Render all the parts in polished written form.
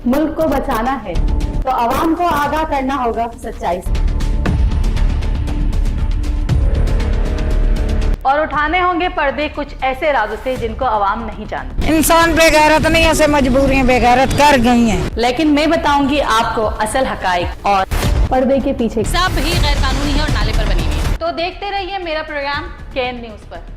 मुल्क को बचाना है तो आवाम को आगाह करना होगा सच्चाई से और उठाने होंगे पर्दे कुछ ऐसे राजों से जिनको आवाम नहीं जानती। इंसान बेगैरत नहीं, ऐसे मजबूरियां बेगैरत कर गई हैं। लेकिन मैं बताऊंगी आपको असल हकाइक और पर्दे के पीछे सब ही गैर कानूनी है और नाले पर बनी हुई है। तो देखते रहिए मेरा प्रोग्राम केएन न्यूज़ पर।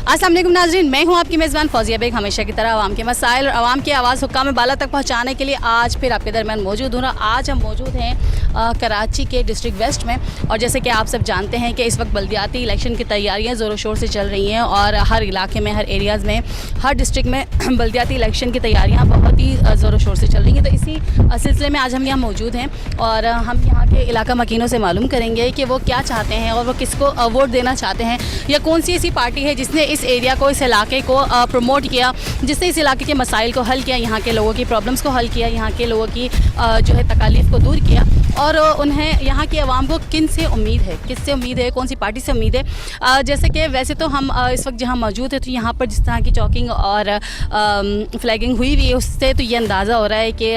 अस्सलाम वालेकुम नाजरीन, मैं हूं आपकी मेज़बान फौजिया बेग। हमेशा की तरह आवाम के मसाइल और आवाम की आवाज़ हुक्काम बाला तक पहुंचाने के लिए आज फिर आपके दरमियान मौजूद हूँ। आज हम मौजूद हैं कराची के डिस्ट्रिक्ट वेस्ट में, और जैसे कि आप सब जानते हैं कि इस वक्त बल्दियाती इलेक्शन की तैयारियां ज़ोरों शोर से चल रही हैं और हर इलाके में, हर एरियाज़ में, हर डिस्ट्रिक्ट में बल्दियाती इलेक्शन की तैयारियाँ बहुत ही ज़ोरों शोर से चल रही हैं। तो इसी सिलसिले में आज हम यहाँ मौजूद हैं और हम यहाँ के इलाका मकीनों से मालूम करेंगे कि वो क्या चाहते हैं और वो किसको वोट देना चाहते हैं, या कौन सी ऐसी पार्टी है जिसने इस एरिया को, इस इलाके को प्रमोट किया, जिसने इस इलाके के मसाइल को हल किया, यहाँ के लोगों की प्रॉब्लम्स को हल किया, यहाँ के लोगों की जो है तकालीफ को दूर किया, और उन्हें यहाँ की आवाम को किन से उम्मीद है, किससे उम्मीद है, कौन सी पार्टी से उम्मीद है। जैसे कि वैसे तो हम इस वक्त जहाँ मौजूद है तो यहाँ पर जिस तरह की चॉकिंग और फ्लैगिंग हुई हुई है उससे तो ये अंदाज़ा हो रहा है कि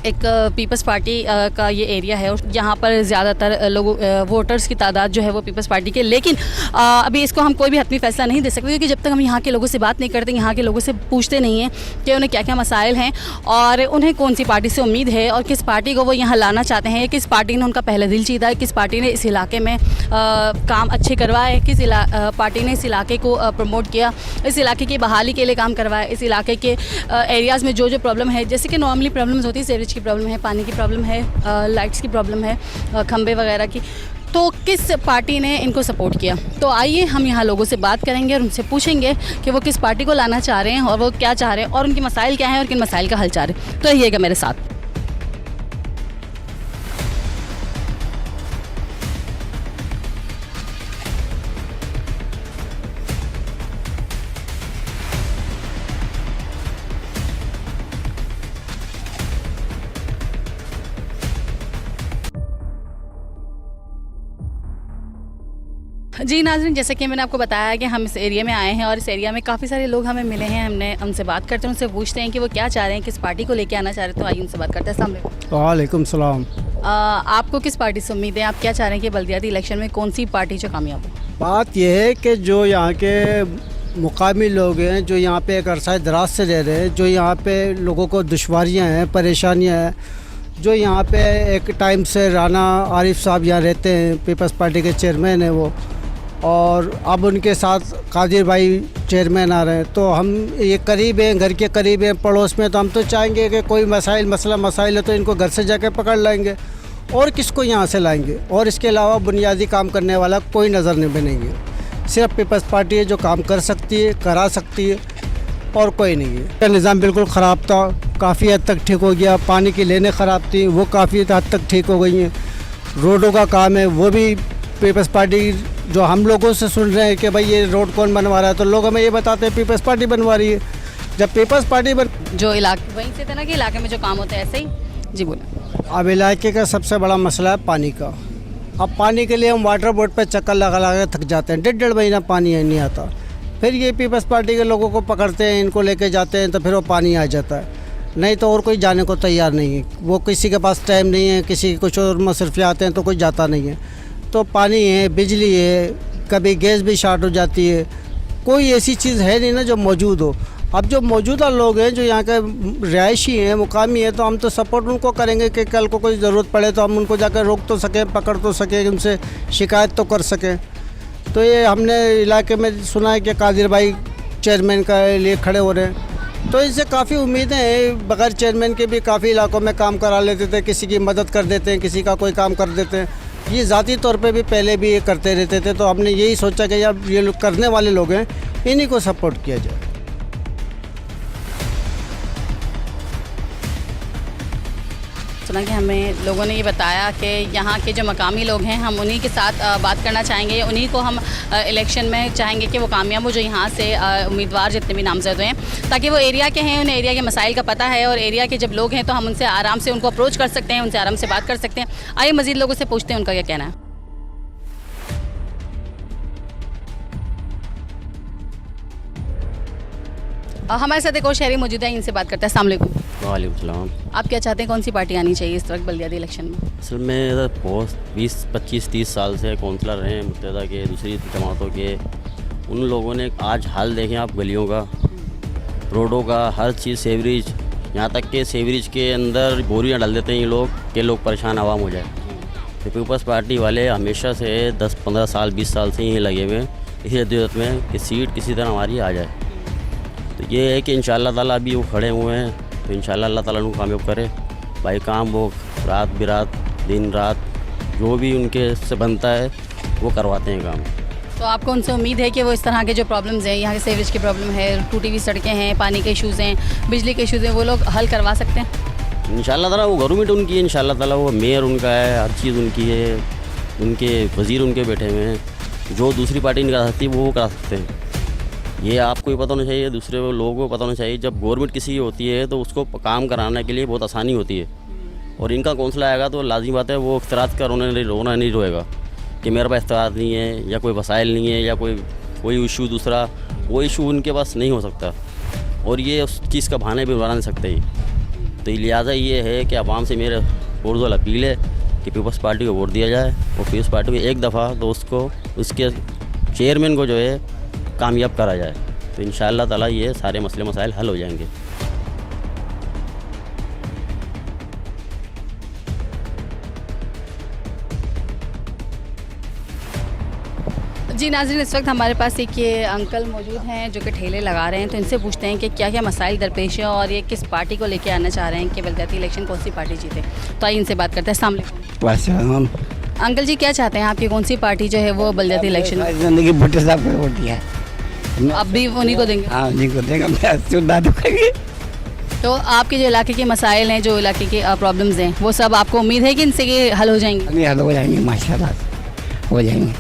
एक पीपल्स पार्टी का ये एरिया है और यहाँ पर ज़्यादातर लोगों वोटर्स की तादाद जो है वो पीपल्स पार्टी के। लेकिन अभी इसको हम कोई भी हतमी फ़ैसला नहीं दे सकते, क्योंकि जब तक हम यहाँ के लोगों से बात नहीं करते, यहाँ के लोगों से पूछते नहीं हैं कि उन्हें क्या क्या मसाइल हैं और उन्हें कौन सी पार्टी से उम्मीद है और किस पार्टी को वो यहाँ लाना चाहते हैं, किस पार्टी ने उनका पहला दिल जीता है, किस पार्टी ने इस इलाके में काम अच्छे करवाए, किस पार्टी ने इस इलाके को प्रमोट किया, इस इलाके की बहाली के लिए काम करवाए, इस इलाके के एरियाज़ में जो जो प्रॉब्लम है, जैसे कि नॉर्मली प्रॉब्लम्स होती है, सीवरेज की प्रॉब्लम है, पानी की प्रॉब्लम है, लाइट्स की प्रॉब्लम है, खंबे वगैरह की, तो किस पार्टी ने इनको सपोर्ट किया। तो आइए हम यहाँ लोगों से बात करेंगे और उनसे पूछेंगे कि वो किस पार्टी को लाना चाह रहे हैं और वो क्या चाह रहे हैं और उनके मसाइल क्या हैं और किन मसाइल का हल चाह रहे हैं। तो रहिएगा मेरे साथ। जी नाज़रीन, जैसे कि मैंने आपको बताया कि हम इस एरिया में आए हैं और इस एरिया में काफ़ी सारे लोग हमें मिले हैं। हमने उनसे बात करते हैं, उनसे पूछते हैं कि वो क्या चाह रहे हैं, किस पार्टी को लेके आना चाह रहे हैं। तो आइए उनसे बात करते हैं। अस्सलाम वालेकुम। वालेकुम सलाम। आपको किस पार्टी से उम्मीद है, आप क्या चाह रहे हैं कि बल्दियाती इलेक्शन में कौन सी पार्टी जो कामयाब हो? बात यह है कि जो यहाँ के मुकामी लोग हैं, जो यहाँ पे एक अरसा दराज से रह रहे हैं, जो यहाँ पे लोगों को दुश्वारियाँ हैं, परेशानियाँ हैं, जो यहाँ पे एक टाइम से राना आरिफ साहब यहाँ रहते हैं, पीपल्स पार्टी के चेयरमैन हैं वो, और अब उनके साथ कादिर भाई चेयरमैन आ रहे हैं, तो हम ये करीब हैं, घर के करीब हैं, पड़ोस में, तो हम तो चाहेंगे कि कोई मसाइल है तो इनको घर से जाके पकड़ लाएंगे और किसको यहाँ से लाएंगे, और इसके अलावा बुनियादी काम करने वाला कोई नज़र नहीं बनेंगे। सिर्फ पीपल्स पार्टी है जो काम कर सकती है, करा सकती है, और कोई नहीं है। निज़ाम बिल्कुल ख़राब था, काफ़ी हद तक ठीक हो गया। पानी की लेनें ख़राब थी, वो काफ़ी हद तक ठीक हो गई हैं। रोडों का काम है, वो भी पीपल्स पार्टी, जो हम लोगों से सुन रहे हैं कि भाई ये रोड कौन बनवा रहा है, तो लोग हमें ये बताते हैं पीपल्स पार्टी बनवा रही है। जब पीपल्स पार्टी जो इलाके वहीं से थे ना कि इलाके में जो काम होता है ऐसे ही। जी बोले। अब इलाके का सबसे बड़ा मसला है पानी का। अब पानी के लिए हम वाटर बोर्ड पे चक्कर लगा लगा थक जाते हैं, 1.5 महीना पानी नहीं आता। फिर ये पीपल्स पार्टी के लोगों को पकड़ते हैं, इनको लेके जाते हैं, तो फिर वो पानी आ जाता है, नहीं तो और कोई जाने को तैयार नहीं है। वो किसी के पास टाइम नहीं है, किसी के कुछ और मसरफियात हैं तो कोई जाता नहीं है। तो पानी है, बिजली है, कभी गैस भी शार्ट हो जाती है, कोई ऐसी चीज़ है नहीं ना जो मौजूद हो। अब जो मौजूदा लोग हैं, जो यहाँ के रिहायशी हैं, मुकामी हैं, तो हम तो सपोर्ट उनको करेंगे कि कल को कोई ज़रूरत पड़े तो हम उनको जाकर रोक तो सकें, पकड़ तो सकें, उनसे शिकायत तो कर सकें। तो ये हमने इलाके में सुना है कि कादिर भाई चेयरमैन का लिए खड़े हो रहे हैं, तो इससे काफ़ी उम्मीदें हैं। बगैर चेयरमैन के भी काफ़ी इलाकों में काम करा लेते थे, किसी की मदद कर देते हैं, किसी का कोई काम कर देते हैं। ये ज़ाती तौर पे भी पहले भी ये करते रहते थे, तो हमने यही सोचा कि यार ये लोग करने वाले लोग हैं, इन्हीं को सपोर्ट किया जाए। सुना कि हमें लोगों ने ये बताया कि यहाँ के जो मकामी लोग हैं, हम उन्हीं के साथ बात करना चाहेंगे, उन्हीं को हम इलेक्शन में चाहेंगे कि वो कामयाब हो, जो यहाँ से उम्मीदवार जितने भी नामजद हैं, ताकि वो एरिया के हैं, उन्हें एरिया के मसाइल का पता है, और एरिया के जब लोग हैं तो हम उनसे आराम से उनको अप्रोच कर सकते हैं, उनसे आराम से बात कर सकते हैं। आइए मज़ीद लोगों से पूछते हैं उनका क्या कहना है। हमारे साथ एक और शहरी मौजूद है, इनसे बात करते हैं। अस्सलाम वालेकुम। वालेकुम सलाम। आप क्या चाहते हैं, कौन सी पार्टी आनी चाहिए इस वक्त बल्दियाती इलेक्शन में? असल में इधर बहुत 20-25-30 साल से काउंसलर हैं मुत्तहदा के, दूसरी जमातों के। उन लोगों ने आज हाल देखें आप गलियों का, रोडों का, हर चीज़, सेवरेज, यहाँ तक कि सेवरेज के अंदर बोरियाँ डाल देते हैं ये लोग कि लोग परेशान आवाम हो जाए। तो पीपल्स पार्टी वाले हमेशा से 10-15 साल 20 साल से ही लगे हुए इसी जद्दोजहद में कि सीट किसी तरह हमारी आ जाए। तो ये है कि इंशाअल्लाह ताला अभी वो खड़े हुए हैं, तो इंशाअल्लाह अल्लाह ताला उनको कामयाब करे। भाई काम वो रात बिरात दिन रात जो भी उनके से बनता है वो करवाते हैं काम। तो आपको उनसे उम्मीद है कि वो इस तरह के जो प्रॉब्लम्स हैं, यहाँ के सेवेज की प्रॉब्लम है, टूटी हुई सड़कें हैं, पानी के इशूज़ हैं, बिजली के इशूज़ हैं, वो लोग हल करवा सकते हैं? इंशाअल्लाह ताला वो गवर्नमेंट उनकी है, इंशाअल्लाह ताला वो मेयर उनका है, हर चीज़ उनकी है, उनके वज़ीर उनके बैठे हुए हैं। जो दूसरी पार्टी नहीं करा सकती वो करा सकते हैं। ये आपको ही पता होना चाहिए, दूसरे लोगों को पता होना चाहिए। जब गवर्नमेंट किसी की होती है तो उसको काम कराने के लिए बहुत आसानी होती है। और इनका कौंसल आएगा तो लाजिम बात है वो इख्तियारात का रोना नहीं रोएगा कि मेरे पास इख्तियारात नहीं है या कोई वसाइल नहीं है या कोई इशू दूसरा, वो इशू उनके पास नहीं हो सकता। और ये उस चीज़ का बहाने भी बना नहीं सकते ही। तो लिहाजा ये है कि आवाम से मेरे पुरज़ोर अपील है कि पीपल्स पार्टी को वोट दिया जाए और पीपल्स पार्टी को एक दफ़ा तो उसको उसके चेयरमैन को जो है कामयाब करा जाए। तो इंशाअल्लाह ताला ये सारे मसले मसाइल हल हो जाएंगे। जी नाज़रीन, इस वक्त हमारे पास एक ये अंकल मौजूद हैं जो कि ठेले लगा रहे हैं, तो इनसे पूछते हैं कि क्या क्या मसाइल दरपेश है और ये किस पार्टी को लेके आना चाह रहे हैं कि बल्दियाती इलेक्शन कौन सी पार्टी जीते। तो आइए इनसे बात करते हैं। अस्सलाम वालेकुम। अंकल जी, क्या चाहते हैं आपकी कौन सी पार्टी जो है वो बल्दियाती इलेक्शन में? जिंदगी भुट्टो साहब को वोट दिया। अब भी उन्हीं को देंगे? हाँ, उन्हीं को देंगे। तो आपके जो इलाके के मसाइल हैं, जो इलाके के प्रॉब्लम्स हैं, वो सब आपको उम्मीद है कि इनसे ये हल हो जाएंगे? हल हो जाएंगे माशाल्लाह, हो जाएंगे।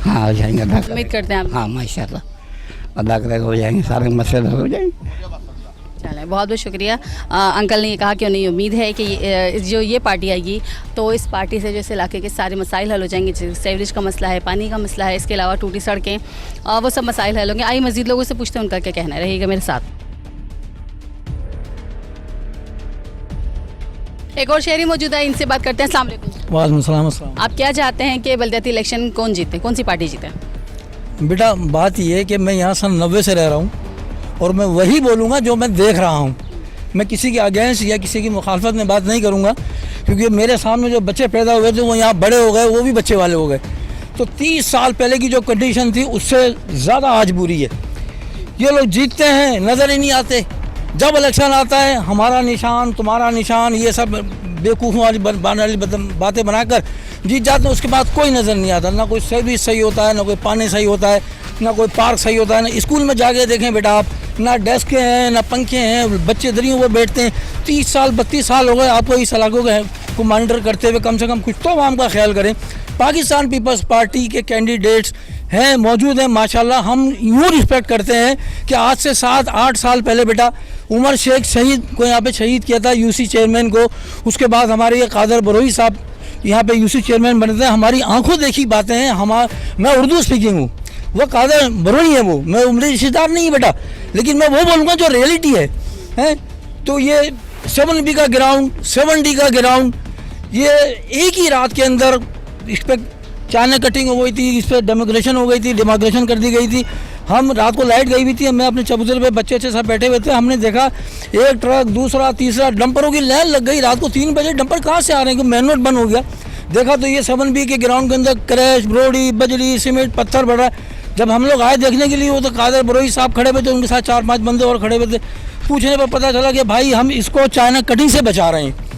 हाँ, हो जाएंगे। उम्मीद करते हैं आप? हाँ माशाल्लाह, अल्लाह करेगा हो जाएंगे, सारे मसले हो जाएंगे। चलें, बहुत बहुत शुक्रिया। अंकल ने ये कहा कि उन्हें उम्मीद है कि जो ये पार्टी आएगी तो इस पार्टी से जो इस इलाके के सारे मसाइल हल हो जाएंगे। जैसे सेवरेज का मसला है, पानी का मसला है, इसके अलावा टूटी सड़कें, वो सब मसाइल हल होंगे। आइए मज़ीद लोगों से पूछते हैं उनका क्या कहना है। रहिएगा मेरे साथ। एक और शहरी मौजूद है, इनसे बात करते हैं। अस्सलाम वालेकुम। वालेकुम सलाम। आप क्या चाहते हैं कि बल्दियाती इलेक्शन कौन जीते, कौन सी पार्टी जीते? बेटा बात ये है कि मैं यहाँ सन 90 से रह रहा हूँ और मैं वही बोलूँगा जो मैं देख रहा हूँ। मैं किसी के अगेंस्ट या किसी की मुखालफत में बात नहीं करूँगा, क्योंकि मेरे सामने जो बच्चे पैदा हुए थे वो यहाँ बड़े हो गए, वो भी बच्चे वाले हो गए। तो 30 साल पहले की जो कंडीशन थी उससे ज़्यादा आज बुरी है। ये लोग जीतते हैं, नज़र ही नहीं आते। जब इलेक्शन आता है हमारा निशान, तुम्हारा निशान, ये सब बेवकूफ़ों वाली बातें बनाकर जीत जाते हैं। उसके बाद कोई नज़र नहीं आता, ना कोई सर्विस सही होता है, ना कोई पानी सही होता है, ना कोई पार्क सही होता है। ना स्कूल में जाके देखें बेटा आप, ना डेस्क हैं, ना पंखे हैं, बच्चे दरियों पर बैठते हैं। 30 साल 32 साल हो गए आपको इस इलाकों को मॉनिटर करते हुए। कम से कम कुछ तो आवाम का ख्याल करें। पाकिस्तान पीपल्स पार्टी के कैंडिडेट्स हैं, मौजूद हैं माशाल्लाह। हम यूँ रिस्पेक्ट करते हैं कि आज से 7-8 साल पहले बेटा उमर शेख शहीद को यहाँ पे शहीद किया था, यूसी चेयरमैन को। उसके बाद हमारे ये कादर बरोही साहब यहाँ पे यूसी चेयरमैन बने थे। हमारी आंखों देखी बातें हैं। मैं उर्दू स्पीकिंग हूँ, वो कादर बरोही है, वो मैं उम्र रिश्तेदार नहीं है बेटा, लेकिन मैं वो बोलूँगा जो रियलिटी है। तो ये 7B का ग्राउंड, 7D का ग्राउंड, ये एक ही रात के अंदर इस पर चाइना कटिंग हो गई थी, इस पर डेमोग्रेशन हो गई थी, डेमोग्रेशन कर दी गई थी। हम रात को लाइट गई हुई थी, मैं अपने चबूतरे पे बच्चे सब बैठे हुए थे। हमने देखा एक ट्रक, दूसरा, तीसरा, डंपरों की लाइन लग गई। रात को 3 बजे डंपर कहाँ से आ रहे हैं, मेन रोड बंद हो गया। देखा तो ये 7B के ग्राउंड के अंदर क्रैश, ब्रोडी, बजरी, सीमेंट, पत्थर बढ़ रहा है। जब हम लोग आए देखने के लिए, वो तो कादर बरोही साहब खड़े हुए थे, उनके साथ 4-5 बंदे और खड़े हुए थे। पूछने पर पता चला कि भाई हम इसको चाइना कटिंग से बचा रहे हैं।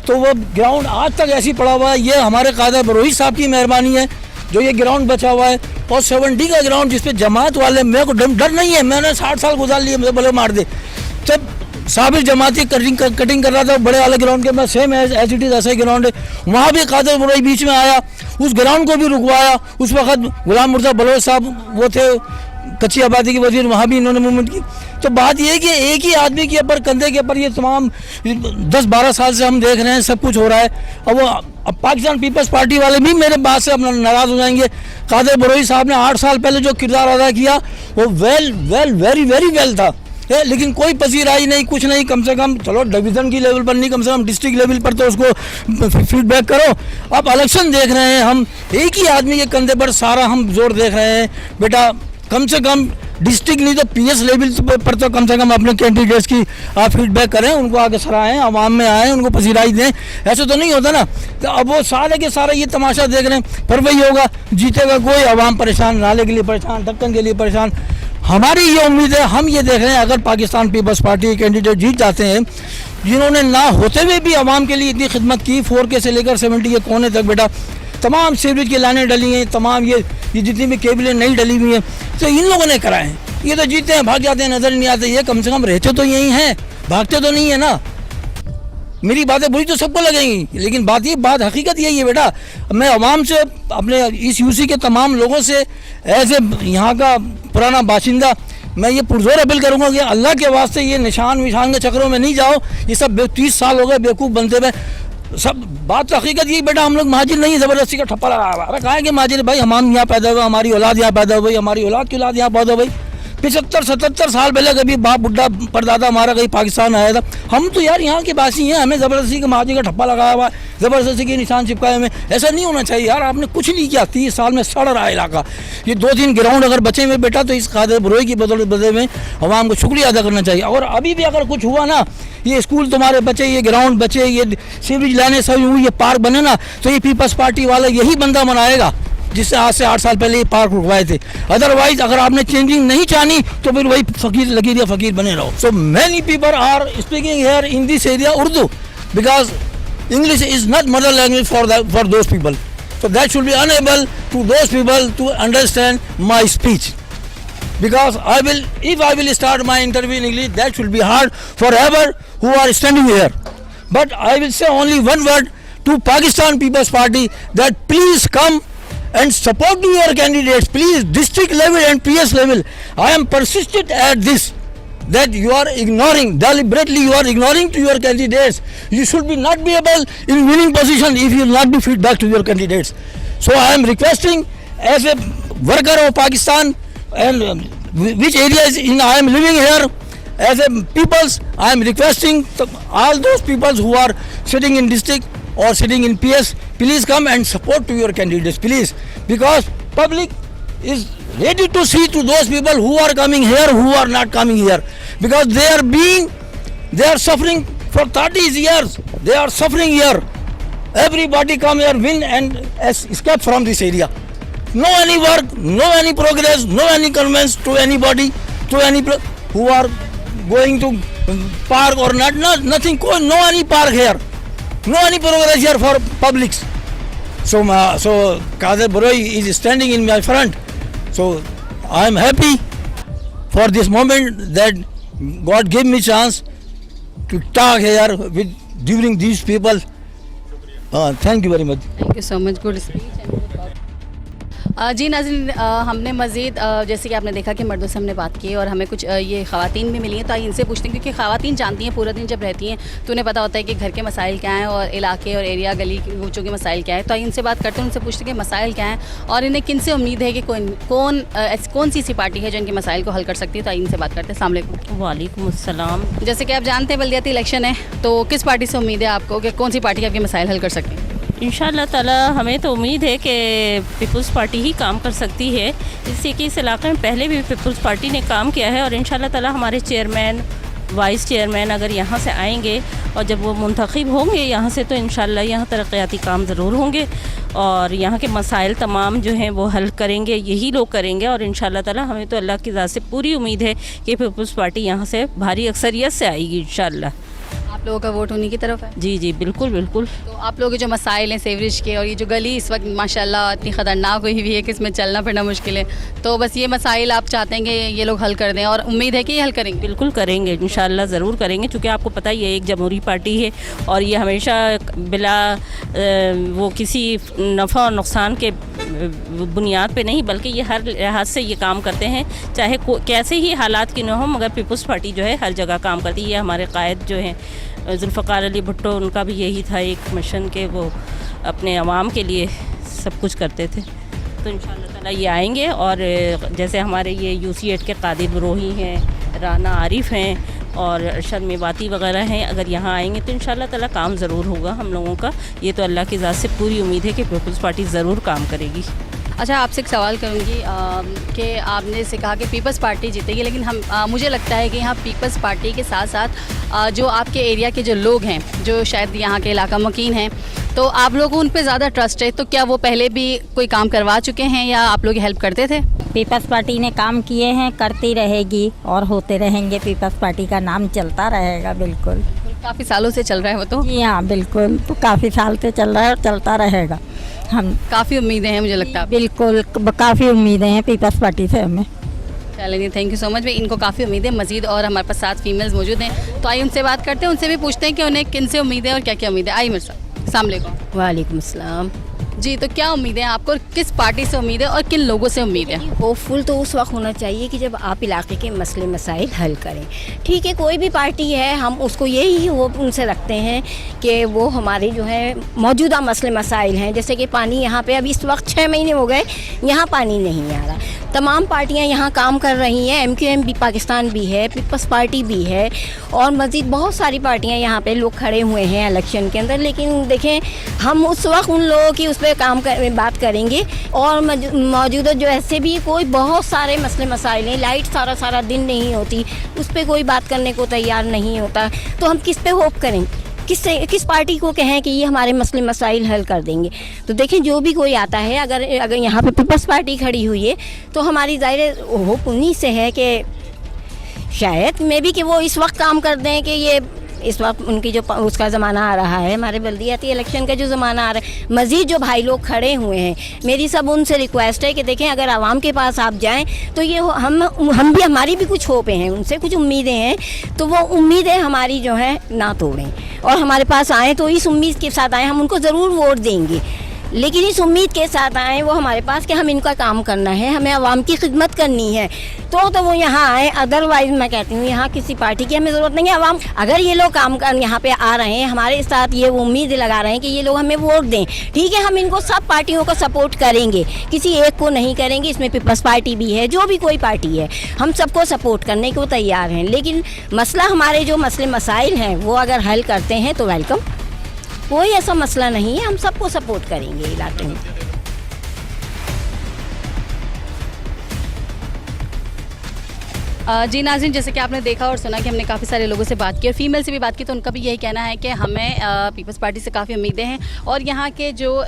तो वो ग्राउंड आज तक ऐसी पड़ा हुआ है। ये हमारे कादर बरोही साहब की मेहरबानी है जो ये ग्राउंड बचा हुआ है। और 7D का ग्राउंड जिस पे जमात वाले, मेरे को डर नहीं है, मैंने 60 साल गुजार लिए, मुझे भले मार दे। जब साबिर जमाती कटिंग कर रहा था बड़े वाले ग्राउंड के, मैं सेम एज इट इज़ ऐसा ही ग्राउंड है, वहाँ भी कादर बरोही बीच में आया, उस ग्राउंड को भी रुकवाया। उस वक्त गुलाम मुर्तज़ा बलोच साहब वो थे कच्ची आबादी के वजीर, वहाँ भी इन्होंने मूवमेंट की। तो बात यह है कि एक ही आदमी के ऊपर, कंधे के ऊपर ये तमाम 10-12 साल से हम देख रहे हैं सब कुछ हो रहा है। और वो अब पाकिस्तान पीपल्स पार्टी वाले भी मेरे बात से अपना नाराज़ हो जाएंगे। कादर बरोही साहब ने 8 साल पहले जो किरदार अदा किया वो वेरी वेल था। लेकिन कोई पसीराई नहीं, कुछ नहीं। कम से कम चलो डिवीज़न की लेवल पर नहीं, कम से कम डिस्ट्रिक्ट लेवल पर तो उसको फीडबैक करो। अब इलेक्शन देख रहे हैं हम, एक ही आदमी के कंधे पर सारा हम जोर देख रहे हैं। बेटा कम से कम डिस्ट्रिक्ट नहीं तो पीएस लेवल पर तो कम से कम अपने कैंडिडेट्स की आप फीडबैक करें, उनको आगे सराहें, आवाम में आएँ, उनको पसीराई दें। ऐसे तो नहीं होता ना। तो अब वो सारे के सारे ये तमाशा देख रहे हैं, पर वही होगा, जीतेगा कोई, आवाम परेशान, नाले के लिए परेशान, ढक्कन के लिए परेशान। हमारी ये उम्मीद है, हम ये देख रहे हैं, अगर पाकिस्तान पीपल्स पार्टी के कैंडिडेट जीत जाते हैं, जिन्होंने ना होते हुए भी आवाम के लिए इतनी खिदमत की, 4K से लेकर 70 के कोने तक, बेटा तमाम सीवरेज की लाइनें डली हैं, तमाम ये जितनी भी केबलें नहीं डली हुई हैं, तो इन लोगों ने कराए हैं। ये तो जीते हैं, भाग जाते हैं, नजर नहीं आते। ये कम से कम रहते तो यही हैं, भागते तो नहीं है ना। मेरी बातें बुरी तो सबको लगेंगी, लेकिन बात हकीकत यही है बेटा। मैं आवाम से, अपने इस यूसी के तमाम लोगों से, ऐसे यहाँ का पुराना बाशिंदा, मैं ये पुरजोर अपील करूँगा कि अल्लाह के वास्ते ये निशान विशान के चक्करों में नहीं जाओ। ये सब 30 साल हो गए बेवकूफ़ बनते हुए। सब बात तो हकीकत यही बेटा, हम लोग महाजिर नहीं, ज़बरदस्ती का ठप्पा लगा रहा है। कहा है कि महाजिर भाई, हम यहाँ पैदा हुए, हमारी औलाद यहाँ पैदा हुई, हमारी औलाद की औलाद यहाँ पैदा हुई। 75-77 साल पहले कभी बाप बुढ़ा परदादा हमारा कहीं पाकिस्तान आया था। हम तो यार यहाँ के बासी हैं, हमें ज़बरदस्ती का महाजिर का ठप्पा लगाया हुआ है, ज़बरदस्ती के निशान चिपकाए हुए। ऐसा नहीं होना चाहिए यार, आपने कुछ नहीं किया। 30 साल में सड़ रहा है इलाका। ये 2-3 ग्राउंड अगर बचे हुए बेटा, तो इस कादिर बरोई की बदले में आवाम को शुक्रिया अदा करना चाहिए। और अभी भी अगर कुछ हुआ ना, ये स्कूल तुम्हारे बचे, ये ग्राउंड बचे, ये सीवरेज लाइनें सही हुई, ये पार्क बने ना, तो ये पीपल्स पार्टी वाला यही बंदा बनाएगा जिससे आज से 8 साल पहले ये पार्क रुकवाए थे। अदरवाइज अगर आपने चेंजिंग नहीं चाहनी तो फिर वही फकीर लकीर या फकीर बने रहो। So many people are speaking here in this area Urdu, because English is not mother language for those people, so that should be enable to those people to understand my speech. Because if I will start my interview in English, that should be hard forever who are standing here. But I will say only one word to Pakistan People's Party, that please come and support your candidates, please, district level and PS level. I am persistent at this, that you are ignoring, deliberately you are ignoring to your candidates. You should be not be able in winning position if you will not be feedback to your candidates. So I am requesting as a worker of Pakistan, and which areas I am living here, as a peoples, I am requesting all those peoples who are sitting in district or sitting in PS, please come and support to your candidates, please, because public is ready to see to those people who are coming here, who are not coming here, because they are suffering for 30 years, they are suffering here. Everybody come here, win and escape from this area. No any work, no any progress, no any conveyance to anybody, to any who are going to park or not, nothing, no any park here, no any progress here for publics. So Qadir Baroi is standing in my front. So I am happy for this moment that God gave me chance to talk here during these people. Thank you very much. Thank you so much. Good speech and good talk. जी नाज़रीन, हमने मज़ीद जैसे कि आपने देखा कि मर्दों से हमने बात की और हमें कुछ ये ख़वातीन भी मिली हैं, तो इनसे पूछते हैं, क्योंकि ख़वातीन जानती हैं, पूरा दिन जब रहती हैं तो उन्हें पता होता है कि घर के मसाइल क्या हैं और इलाके और एरिया गली ऊँचों के मसाइल क्या है। तो इनसे बात करते हैं, उनसे पूछते हैं कि मसाइल क्या हैं और इन्हें किन से उम्मीद है कि कौन सी ऐसी पार्टी है जो इनके मसाइल को हल कर सकती है। तो इनसे बात करते हैं। अस्सलाम वालेकुम। वालेकुम अस्सलाम। जैसे कि आप जानते हैं बल्दियाती इलेक्शन है, तो किस पार्टी से उम्मीद है आपको कि कौन सी पार्टी आपके मसाइल हल कर सकती है? इंशाअल्लाह ताला हमें तो उम्मीद है कि पीपल्स पार्टी ही काम कर सकती है, इससे कि इस इलाके में पहले भी पीपल्स पार्टी ने काम किया है और इंशाअल्लाह ताला हमारे चेयरमैन, वाइस चेयरमैन अगर यहाँ से आएंगे और जब वो मुंतखब होंगे यहाँ से, तो इंशाअल्लाह यहाँ तरक्याती काम ज़रूर होंगे और यहाँ के मसाइल तमाम जो हैं वो हल करेंगे, यही लोग करेंगे। और इंशाअल्लाह ताला हमें तो अल्लाह की ज़ात से पूरी उम्मीद है कि पीपल्स पार्टी यहाँ से भारी अक्सरियत से आएगी इंशाअल्लाह। आप लोगों का वोट उन्हीं की तरफ है? जी जी बिल्कुल बिल्कुल। तो आप लोगों के जो मसाइल हैं सेवरेज के, और ये जो गली इस वक्त माशाल्लाह इतनी ख़तरनाक हुई हुई है कि इसमें चलना फिरना मुश्किल है, तो बस ये मसाइल आप चाहते हैं कि ये लोग हल कर दें और उम्मीद है कि ये हल करेंगे? बिल्कुल करेंगे, इंशाअल्लाह ज़रूर करेंगे, क्योंकि आपको पता ही है एक जमहूरी पार्टी है और ये हमेशा बिला वो किसी नफ़ा और नुकसान के बुनियाद पे नहीं, बल्कि ये हर लिहाज से ये काम करते हैं, चाहे कैसे ही हालात की न हो, मगर पीपल्स पार्टी जो है हर जगह काम करती है। हमारे कायद जो हैं जुल्फ़िकार अली भुट्टो, उनका भी यही था एक मिशन के वो अपने अवाम के लिए सब कुछ करते थे। तो इंशाअल्लाह ताला ये आएंगे और जैसे हमारे ये UC8 के कादिर बरोही हैं, राना आरिफ हैं और अरशद मेवाती वगैरह हैं, अगर यहाँ आएंगे तो इंशाल्लाह ताला काम ज़रूर होगा हम लोगों का। ये तो अल्लाह की ज़ात से पूरी उम्मीद है कि पीपल्स पार्टी ज़रूर काम करेगी। अच्छा, आपसे एक सवाल करूँगी कि आपने से कहा कि पीपल्स पार्टी जीतेगी, लेकिन मुझे लगता है कि यहाँ पीपल्स पार्टी के साथ साथ जो आपके एरिया के जो लोग हैं, जो शायद यहाँ के इलाका मकीन हैं, तो आप लोगों को उन पे ज़्यादा ट्रस्ट है। तो क्या वो पहले भी कोई काम करवा चुके हैं या आप लोग हेल्प करते थे? पीपल्स पार्टी ने काम किए हैं, करती रहेगी और होते रहेंगे। पीपल्स पार्टी का नाम चलता रहेगा। बिल्कुल, काफ़ी सालों से चल रहा है वो तो। जी हाँ, बिल्कुल, तो काफ़ी साल से चल रहा है और चलता रहेगा। हम काफ़ी उम्मीदें हैं, मुझे लगता है। बिल्कुल, काफ़ी उम्मीदें हैं पीपल्स पार्टी से हमें। चलिए, थैंक यू सो मच भाई। इनको काफ़ी उम्मीदें मजीद, और हमारे पास 7 फीमेल्स मौजूद हैं, तो आइए उनसे बात करते हैं, उनसे भी पूछते हैं कि उन्हें किन से उम्मीद है और क्या क्या उम्मीद है। आइए मेरे साथ। अस्सलाम वालेकुम। वालेकुम अस्सलाम। जी, तो क्या उम्मीद है आपको, किस पार्टी से उम्मीद है और किन लोगों से उम्मीद है? होपफुल तो उस वक्त होना चाहिए कि जब आप इलाके के मसले मसाइल हल करें। ठीक है, कोई भी पार्टी है, हम उसको यही होप उनसे रखते हैं कि वो हमारे जो है मौजूदा मसले मसाइल हैं, जैसे कि पानी यहाँ पे अभी इस वक्त 6 महीने हो गए यहाँ पानी नहीं आ रहा। तमाम पार्टियां यहाँ काम कर रही हैं, MQM भी पाकिस्तान भी है, पीपल्स पार्टी भी है, और मज़ीद बहुत सारी पार्टियां यहाँ पे लोग खड़े हुए हैं इलेक्शन के अंदर। लेकिन देखें, हम उस वक्त उन लोगों की उस पर बात करेंगे, और मौजूदा जो ऐसे भी कोई बहुत सारे मसले मसाइल हैं, लाइट सारा सारा दिन नहीं होती, उस पर कोई बात करने को तैयार नहीं होता, तो हम किस पे होप करें, किस पार्टी को कहें कि ये हमारे मसले मसाइल हल कर देंगे? तो देखें, जो भी कोई आता है, अगर यहाँ पे पीपल्स पार्टी खड़ी हुई है तो हमारी ज़ाहिर होप उन्हीं से है कि शायद मे भी कि वो इस वक्त काम कर दें कि ये इस वक्त उनकी जो उसका ज़माना आ रहा है, हमारे बल्दियाती इलेक्शन का जो ज़माना आ रहा है। मज़ीद जो भाई लोग खड़े हुए हैं, मेरी सब उनसे रिक्वेस्ट है कि देखें, अगर आवाम के पास आप जाएं तो ये हम भी, हमारी भी कुछ होपें हैं, उनसे कुछ उम्मीदें हैं, तो वो उम्मीदें हमारी जो है ना तोड़ें और हमारे पास आएँ तो इस उम्मीद के साथ आएँ, हम उनको ज़रूर वोट देंगे, लेकिन इस उम्मीद के साथ आएँ वो हमारे पास कि हम इनका काम करना है, हमें आवाम की खिदमत करनी है, तो वो यहाँ आए। अदरवाइज़ मैं कहती हूँ यहाँ किसी पार्टी की हमें ज़रूरत नहीं है। आवाम, अगर ये लोग काम कर यहाँ पे आ रहे हैं, हमारे साथ ये उम्मीद लगा रहे हैं कि ये लोग हमें वोट दें, ठीक है, हम इनको सब पार्टियों को सपोर्ट करेंगे, किसी एक को नहीं करेंगे। इसमें पीपल्स पार्टी भी है, जो भी कोई पार्टी है, हम सबको सपोर्ट करने को तैयार हैं। लेकिन मसला, हमारे जो मसले मसाइल हैं वो अगर हल करते हैं तो वेलकम, कोई ऐसा मसला नहीं है, हम सबको सपोर्ट करेंगे इलाके में। जी नाज़रीन, जैसे कि आपने देखा और सुना कि हमने काफ़ी सारे लोगों से बात की और फीमेल से भी बात की, तो उनका भी यही कहना है कि हमें पीपल्स पार्टी से काफ़ी उम्मीदें हैं। और यहाँ के जो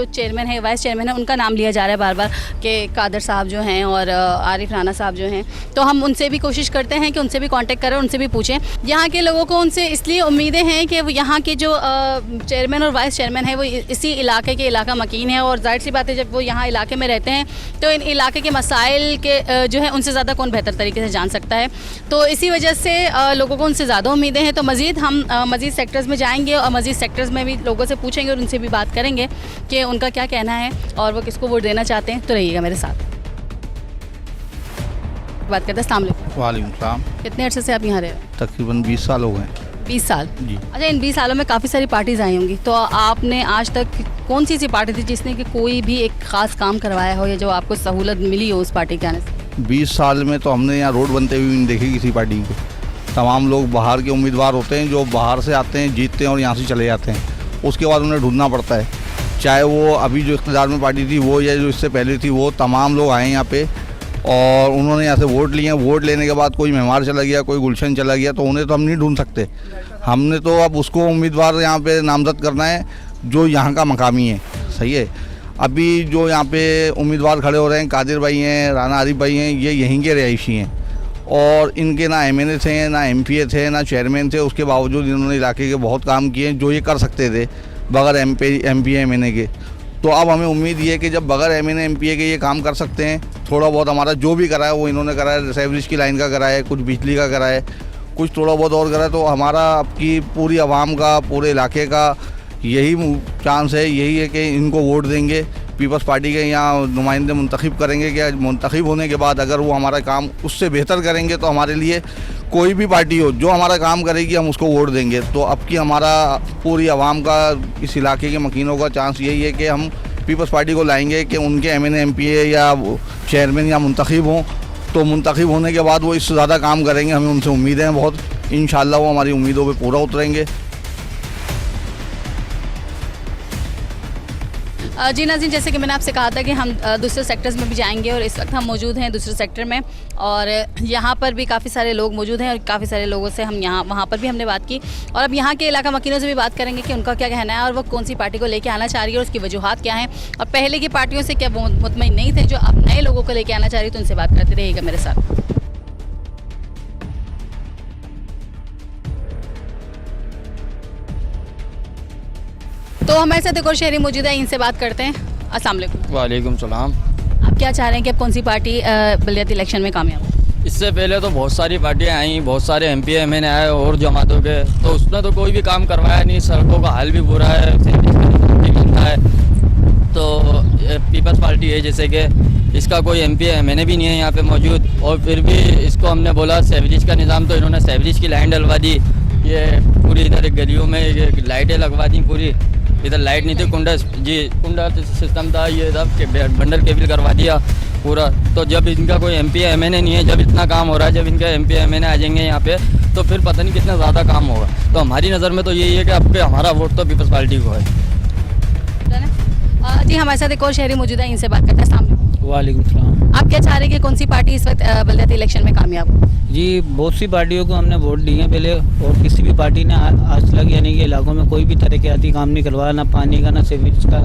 चेयरमैन है, वाइस चेयरमैन है, उनका नाम लिया जा रहा है बार बार कि कादर साहब जो हैं और आरिफ राना साहब जो हैं, तो हम उनसे भी कोशिश करते हैं कि उनसे भी कांटेक्ट करें, उनसे भी पूछें। यहाँ के लोगों को उनसे इसलिए उम्मीदें हैं कि यहाँ के जो चेयरमैन और वाइस चेयरमैन है वो इसी इलाके के इलाका मकीन है, और जाहिर सी बात है, जब वो यहाँ इलाके में रहते हैं तो इन इलाके के मसाइल के जो है उनसे ज़्यादा कौन बेहतर तरीके से जान सकता है। तो इसी वजह से लोगों को उनसे ज़्यादा उम्मीदें हैं। तो मज़ीद हम मज़ीद सेक्टर्स में जाएंगे और मज़ीद सेक्टर्स में भी लोगों से पूछेंगे और उनसे भी बात करेंगे कि उनका क्या कहना है और वो किसको वोट देना चाहते हैं। तो रहिएगा मेरे साथ। बात करते हैं। अस्सलाम वालेकुम। वालेकुम सलाम। कितने अर्से से आप यहाँ रह रहे हैं? तकरीबन 20 साल हो गए। 20 साल जी। अच्छा, इन 20 सालों में काफ़ी सारी पार्टीज आई होंगी, तो आपने आज तक कौन सी ऐसी पार्टी थी जिसने कि कोई भी एक ख़ास काम करवाया हो या जो आपको सहूलत मिली हो उस पार्टी के आने से? 20 साल में तो हमने यहाँ रोड बनते हुए नहीं देखी किसी पार्टी को। तमाम लोग बाहर के उम्मीदवार होते हैं, जो बाहर से आते हैं, जीतते हैं और यहाँ से चले जाते हैं। उसके बाद उन्हें ढूंढना पड़ता है, चाहे वो अभी जो इक़्तिदार में पार्टी थी वो या जो इससे पहले थी वो, तमाम लोग आए यहाँ पे और उन्होंने यहाँ से वोट लिए। वोट लेने के बाद कोई मेहमान चला गया, कोई गुलशन चला गया, तो उन्हें तो हम नहीं ढूंढ सकते। हमने तो अब उसको उम्मीदवार यहाँ पे नामजद करना है जो यहाँ का मकामी है। सही है। अभी जो यहाँ पे उम्मीदवार खड़े हो रहे हैं, कादिर भाई हैं, राना आरिफ भाई हैं, ये यहीं के रहायशी हैं और इनके ना MNA थे, ना MPA थे, ना चेयरमैन थे। उसके बावजूद इन्होंने इलाके के बहुत काम किए जो ये कर सकते थे बगैर MPA MNA के। तो अब हमें उम्मीद ये है कि जब बगैर MNA MPA के ये काम कर सकते हैं, थोड़ा बहुत हमारा जो भी करा है वो इन्होंने करा है, सेवरेज की लाइन का करा है, कुछ बिजली का करा है, कुछ थोड़ा बहुत और करा है, तो हमारा आपकी पूरी आवाम का, पूरे इलाके का यही चांस है, यही है कि इनको वोट देंगे। पीपल्स पार्टी के यहाँ नुमाइंदे मुंतखब करेंगे कि मुंतखब होने के बाद अगर वो हमारा काम उससे बेहतर करेंगे तो हमारे लिए कोई भी पार्टी हो जो हमारा काम करेगी हम उसको वोट देंगे। तो अब की हमारा पूरी आवाम का, इस इलाके के मकीनों का चांस यही है कि हम पीपल्स पार्टी को लाएंगे कि उनके MNA MPA या चेयरमैन या मुंतखब हों तो मुंतखब होने के बाद वो इससे ज़्यादा काम करेंगे, हमें उनसे उम्मीदें हैं बहुत। इंशाल्लाह वो हमारी उम्मीदों पे पूरा उतरेंगे। जी नाज़रीन, जैसे कि मैंने आपसे कहा था कि हम दूसरे सेक्टर्स में भी जाएंगे और इस वक्त हम मौजूद हैं दूसरे सेक्टर में और यहाँ पर भी काफ़ी सारे लोग मौजूद हैं और काफ़ी सारे लोगों से हम वहाँ पर भी हमने बात की और अब यहाँ के इलाका मकीनों से भी बात करेंगे कि उनका क्या कहना है और वो कौन सी पार्टी को लेके आना चाह रही है और उसकी वजूहात क्या हैं और पहले की पार्टियों से क्या वो मुतमईन नहीं थे जो अब नए लोगों को लेके आना चाह रही है, तो उनसे बात करते रहिएगा मेरे साथ। तो हमारे साथ एक और शहरी मौजूद है, इनसे बात करते हैं। अस्सलाम वालेकुम। वालेकुम सलाम। आप क्या चाह रहे हैं कि अब कौन सी पार्टी बलदियाती इलेक्शन में कामयाब हो? इससे पहले तो बहुत सारी पार्टियां आई, बहुत सारे MP MN आए और जमातों के, तो उसने तो कोई भी काम करवाया नहीं। सड़कों का हाल भी बुरा है, है तो पीपल्स पार्टी है जैसे कि इसका कोई MP MN भी नहीं है यहाँ पे मौजूद और फिर भी इसको हमने बोला सेवरेज का निज़ाम, तो इन्होंने सेवरेज की लाइन डलवा दी। ये पूरी इधर गलियों में ये लाइटें लगवा दी, पूरी इधर लाइट नहीं थी, कुंडा सिस्टम था, ये सब बंडल केबल करवा दिया पूरा। तो जब इनका कोई MP MN नहीं है, जब इतना काम हो रहा है, जब इनका MP MN आ जाएंगे यहाँ पे तो फिर पता नहीं कितना ज़्यादा काम होगा। तो हमारी नज़र में तो यही है कि अब हमारा वोट तो पीपल्स पार्टी को है। जी हमारे साथ एक और शहरी मौजूद है, इनसे बात करते हैं। सामने वालेकुम सलाम। आप क्या चाह रहे हैं कि कौन सी पार्टी इस वक्त बलदियाती इलेक्शन में कामयाब हो? जी बहुत सी पार्टियों को हमने वोट दिए पहले और किसी भी पार्टी ने आज तक यानी कि इलाकों में कोई भी तरक्याती काम नहीं करवाया, ना पानी का, ना सीवेज का,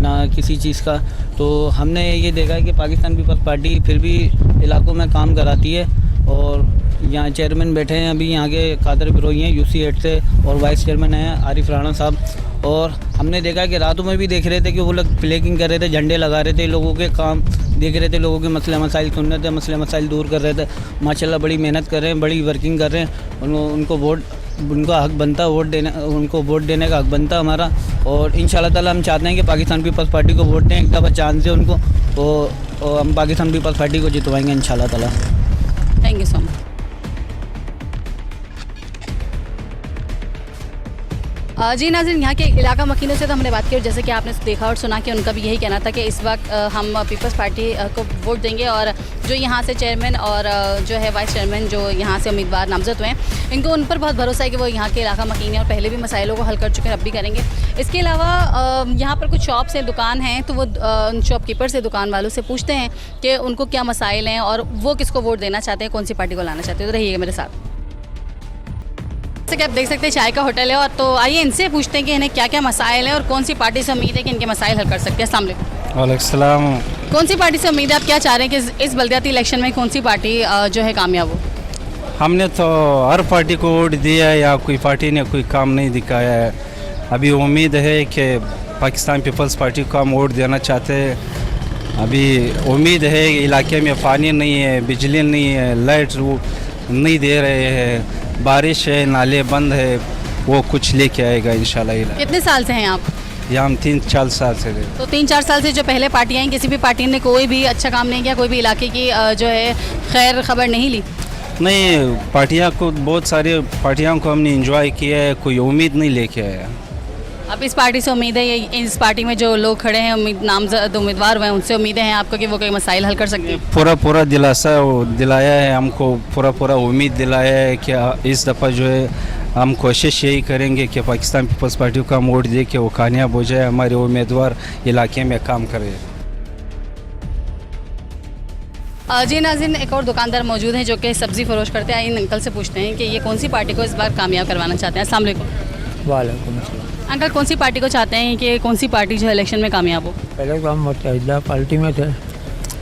ना किसी चीज़ का। तो हमने ये देखा है कि पाकिस्तान पीपल्स पार्टी फिर भी इलाकों में काम कराती है और यहाँ चेयरमैन बैठे हैं अभी यहाँ के कादर बिरोई हैं UC 8 से और वाइस चेयरमैन हैं आरिफ राणा साहब। और हमने देखा कि रातों में भी देख रहे थे कि वो लोग फ्लैगिंग कर रहे थे, झंडे लगा रहे थे, लोगों के काम देख रहे थे, लोगों के मसले मसाइल सुन रहे थे, मसले मसाइल दूर कर रहे थे। माशाल्लाह बड़ी मेहनत कर रहे हैं, बड़ी वर्किंग कर रहे हैं। उनको वोट, उनका हक बनता वोट देने, उनको वोट देने का हक बनता हमारा। और इंशाल्लाह ताला हम चाहते हैं कि पाकिस्तान पीपल्स पार्टी को वोट दें, एक दफ़ा चांस दें उनको, तो हम पाकिस्तान पीपल्स पार्टी को जितवाएंगे इंशाल्लाह ताला। Thank you so much. जी नाज़रीन, यहाँ के इलाका मकीनों से तो हमने बात की और जैसे कि आपने देखा और सुना कि उनका भी यही कहना था कि इस वक्त हम पीपल्स पार्टी को वोट देंगे और जो यहाँ से चेयरमैन और जो है वाइस चेयरमैन जो यहाँ से उम्मीदवार नामजद हुए हैं, इनको उन पर बहुत भरोसा है कि वो यहाँ के इलाका मकीन हैं और पहले भी मसाइलों को हल कर चुके हैं, अब भी करेंगे। इसके अलावा यहाँ पर कुछ शॉप्स हैं, दुकान हैं, तो वो उन शॉपकीपर से, दुकान वालों से पूछते हैं कि उनको क्या मसाइल हैं और वो किसको वोट देना चाहते हैं, कौन सी पार्टी को लाना चाहते हैं। तो रहिएगा मेरे साथ। जैसे कि आप देख सकते हैं चाय का होटल है और तो आइए इनसे पूछते हैं कि इन्हें क्या क्या मसाइल हैं और कौन सी पार्टी से उम्मीद है कि इनके मसाइल हल कर सकते हैं। अस्सलाम वालेकुम। वालेकुम सलाम। कौन सी पार्टी से उम्मीद है, आप क्या चाह रहे हैं कि इस बलदियाती इलेक्शन में कौन सी पार्टी जो है कामयाब हो? हमने तो हर पार्टी को वोट दिया है या कोई पार्टी ने कोई काम नहीं दिखाया है। अभी उम्मीद है कि पाकिस्तान पीपल्स पार्टी को हम वोट देना चाहते हैं। अभी उम्मीद है इलाके में पानी नहीं है, बिजली नहीं है, लाइट नहीं दे रहे हैं, बारिश है, नाले बंद है, वो कुछ लेके आएगा इंशाल्लाह। कितने साल से हैं आप? यहाँ हम 3-4 साल से थे। तो 3-4 साल से जो पहले पार्टियाँ आई, किसी भी पार्टी ने कोई भी अच्छा काम नहीं किया, कोई भी इलाके की जो है खैर खबर नहीं ली? नहीं, पार्टियाँ को बहुत सारी पार्टियों को हमने एंजॉय किया है, कोई उम्मीद नहीं लेके आया। अब इस पार्टी से उम्मीद है, इस पार्टी में जो लोग खड़े हैं नामजद उम्मीदवार हुए हैं, उनसे उम्मीदें हैं आपको कि वो कोई मसाइल हल कर सकते हैं? पूरा दिलासा दिलाया है हमको, पूरा उम्मीद दिलाया है कि इस दफ़ा जो है हम कोशिश यही करेंगे कि पाकिस्तान पीपल्स पार्टी को हम वोट दे के वो कामयाब हो जाए, हमारे उम्मीदवार इलाके में काम करे। जी नाज़रीन, एक और दुकानदार मौजूद हैं जो कि सब्ज़ी फरोश करते हैं। इन अंकल से पूछते हैं कि ये कौन सी पार्टी को इस बार कामयाब करवाना चाहते हैं। अस्सलाम वालेकुम। वालेकुम अस्सलाम। अंकल, कौन सी पार्टी को चाहते हैं कि कौन सी पार्टी जो है इलेक्शन में कामयाब हो? पहले तो हम मुत्तहिदा पार्टी में थे,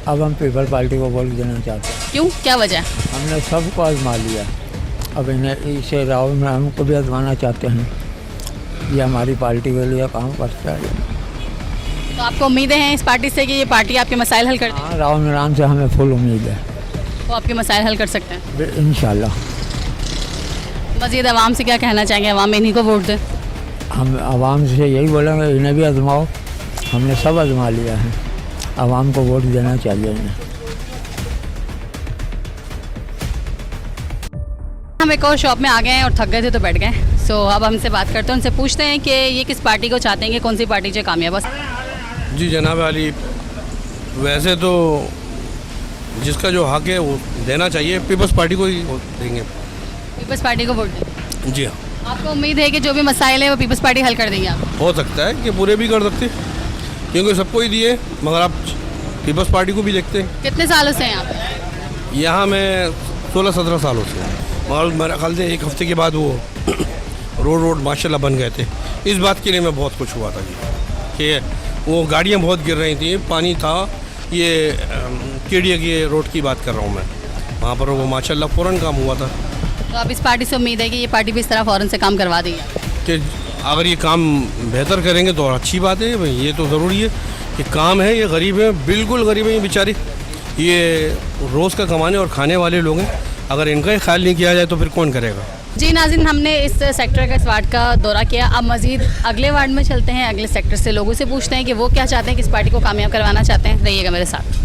अब हम पीपल पार्टी को वोट देना चाहते हैं। क्यों, क्या वजह? हमने सबको आजमा लिया, अब इन्हें इसे राहुल में हमको भी आजमाना चाहते हैं। ये हमारी पार्टी के लिए काम करता है। तो आपको उम्मीदें हैं इस पार्टी से कि ये पार्टी आपके मसाइल हल कर देगी? हाँ, राहुल इमरान से हमें फुल उम्मीद है, वो आपके मसाइल हल कर सकते हैं इंशाल्लाह। मज़ीद आवाम से क्या कहना चाहेंगे, आवाम इन्हीं को वोट दें? हम आवाम से यही बोलेंगे इन्हें भी आजमाओ, हमने सब आजमा लिया है, आवाम को वोट देना चाहिए इन्हें। हम एक और शॉप में आ गए हैं और थक गए थे तो बैठ गए। सो अब हमसे बात करते हैं, उनसे पूछते हैं कि ये किस पार्टी को चाहते हैं कि कौन सी पार्टी जो कामयाब है। जी जनाब अली, वैसे तो जिसका जो हक है वो देना चाहिए, पीपल्स पार्टी को ही देंगे। पीपल्स पार्टी को वोट दें? जी हाँ। आपको उम्मीद है कि जो भी मसाइल है वो पीपल्स पार्टी हल कर देंगे? आप हो सकता है कि पूरे भी कर सकते, क्योंकि सबको ही दिए, मगर आप पीपल्स पार्टी को भी देखते हैं। कितने सालों से हैं आप यहाँ मैं 16-17 सालों से हूँ, और मेरा ख्याल से एक हफ्ते के बाद वो रोड माशाल्लाह बन गए थे। इस बात के लिए मैं बहुत खुश हुआ था कि वो गाड़ियाँ बहुत गिर रही थी, पानी था। ये केडिया के रोड की बात कर रहा हूँ मैं, वहाँ पर वो माशाल्लाह फ़ौरन काम हुआ था। तो आप इस पार्टी से उम्मीद है कि ये पार्टी भी इस तरह फ़ौरन से काम करवा देगी? कि अगर ये काम बेहतर करेंगे तो और अच्छी बात है भाई, ये तो ज़रूरी है कि काम है। ये गरीब है, बिल्कुल गरीब है ये बेचारे, ये रोज़ का कमाने और खाने वाले लोग हैं। अगर इनका ही ख्याल नहीं किया जाए तो फिर कौन करेगा। जी नाज़रीन, हमने इस सेक्टर का, इस वार्ड का दौरा किया। अब मज़ीद अगले वार्ड में चलते हैं, अगले सेक्टर से लोगों से पूछते हैं कि वो क्या चाहते हैं, किस पार्टी को कामयाब करवाना चाहते हैं। रहिएगा मेरे साथ।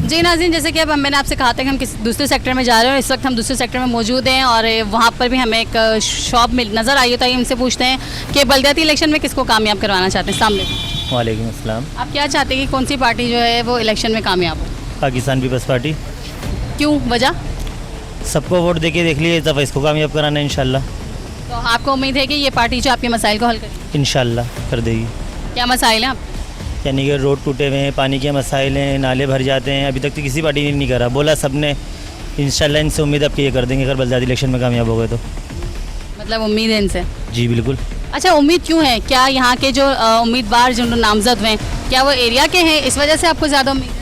जी नाज़रीन, जैसे कि अब मैंने आपसे कहा था कि हम किस दूसरे सेक्टर में जा रहे हैं, इस वक्त हम दूसरे सेक्टर में मौजूद हैं और वहाँ पर भी हमें एक शॉप नज़र आई है। तो इनसे पूछते हैं कि बलदियाती इलेक्शन में किसको कामयाब करवाना चाहते हैं। सामने वालेकुम अस्सलाम। आप क्या चाहते हैं कि कौन सी पार्टी जो है वो इलेक्शन में कामयाब हो? पाकिस्तान पीपल्स पार्टी। क्यों, वजह? सबको वोट देके देख लिए, इस दफ़ा इसको कामयाब कराना है इंशाल्लाह। तो आपको उम्मीद है कि ये पार्टी जो आपके मसाइल को हल करेगी? इंशाल्लाह कर देगी। क्या मसाइल हैं आप? यानी कि रोड टूटे हुए हैं, पानी के मसाइल हैं, नाले भर जाते हैं। अभी तक तो किसी पार्टी ने नहीं करा, बोला सबने। इंशाल्लाह इनसे उम्मीद है आपकी ये कर देंगे अगर बलदियाती इलेक्शन में कामयाब हो गए तो। मतलब उम्मीद है इनसे? जी बिल्कुल। अच्छा, उम्मीद क्यों है? क्या यहाँ के जो उम्मीदवार जो नामजद हुए हैं, क्या वो एरिया के हैं, इस वजह से आपको ज़्यादा उम्मीद है?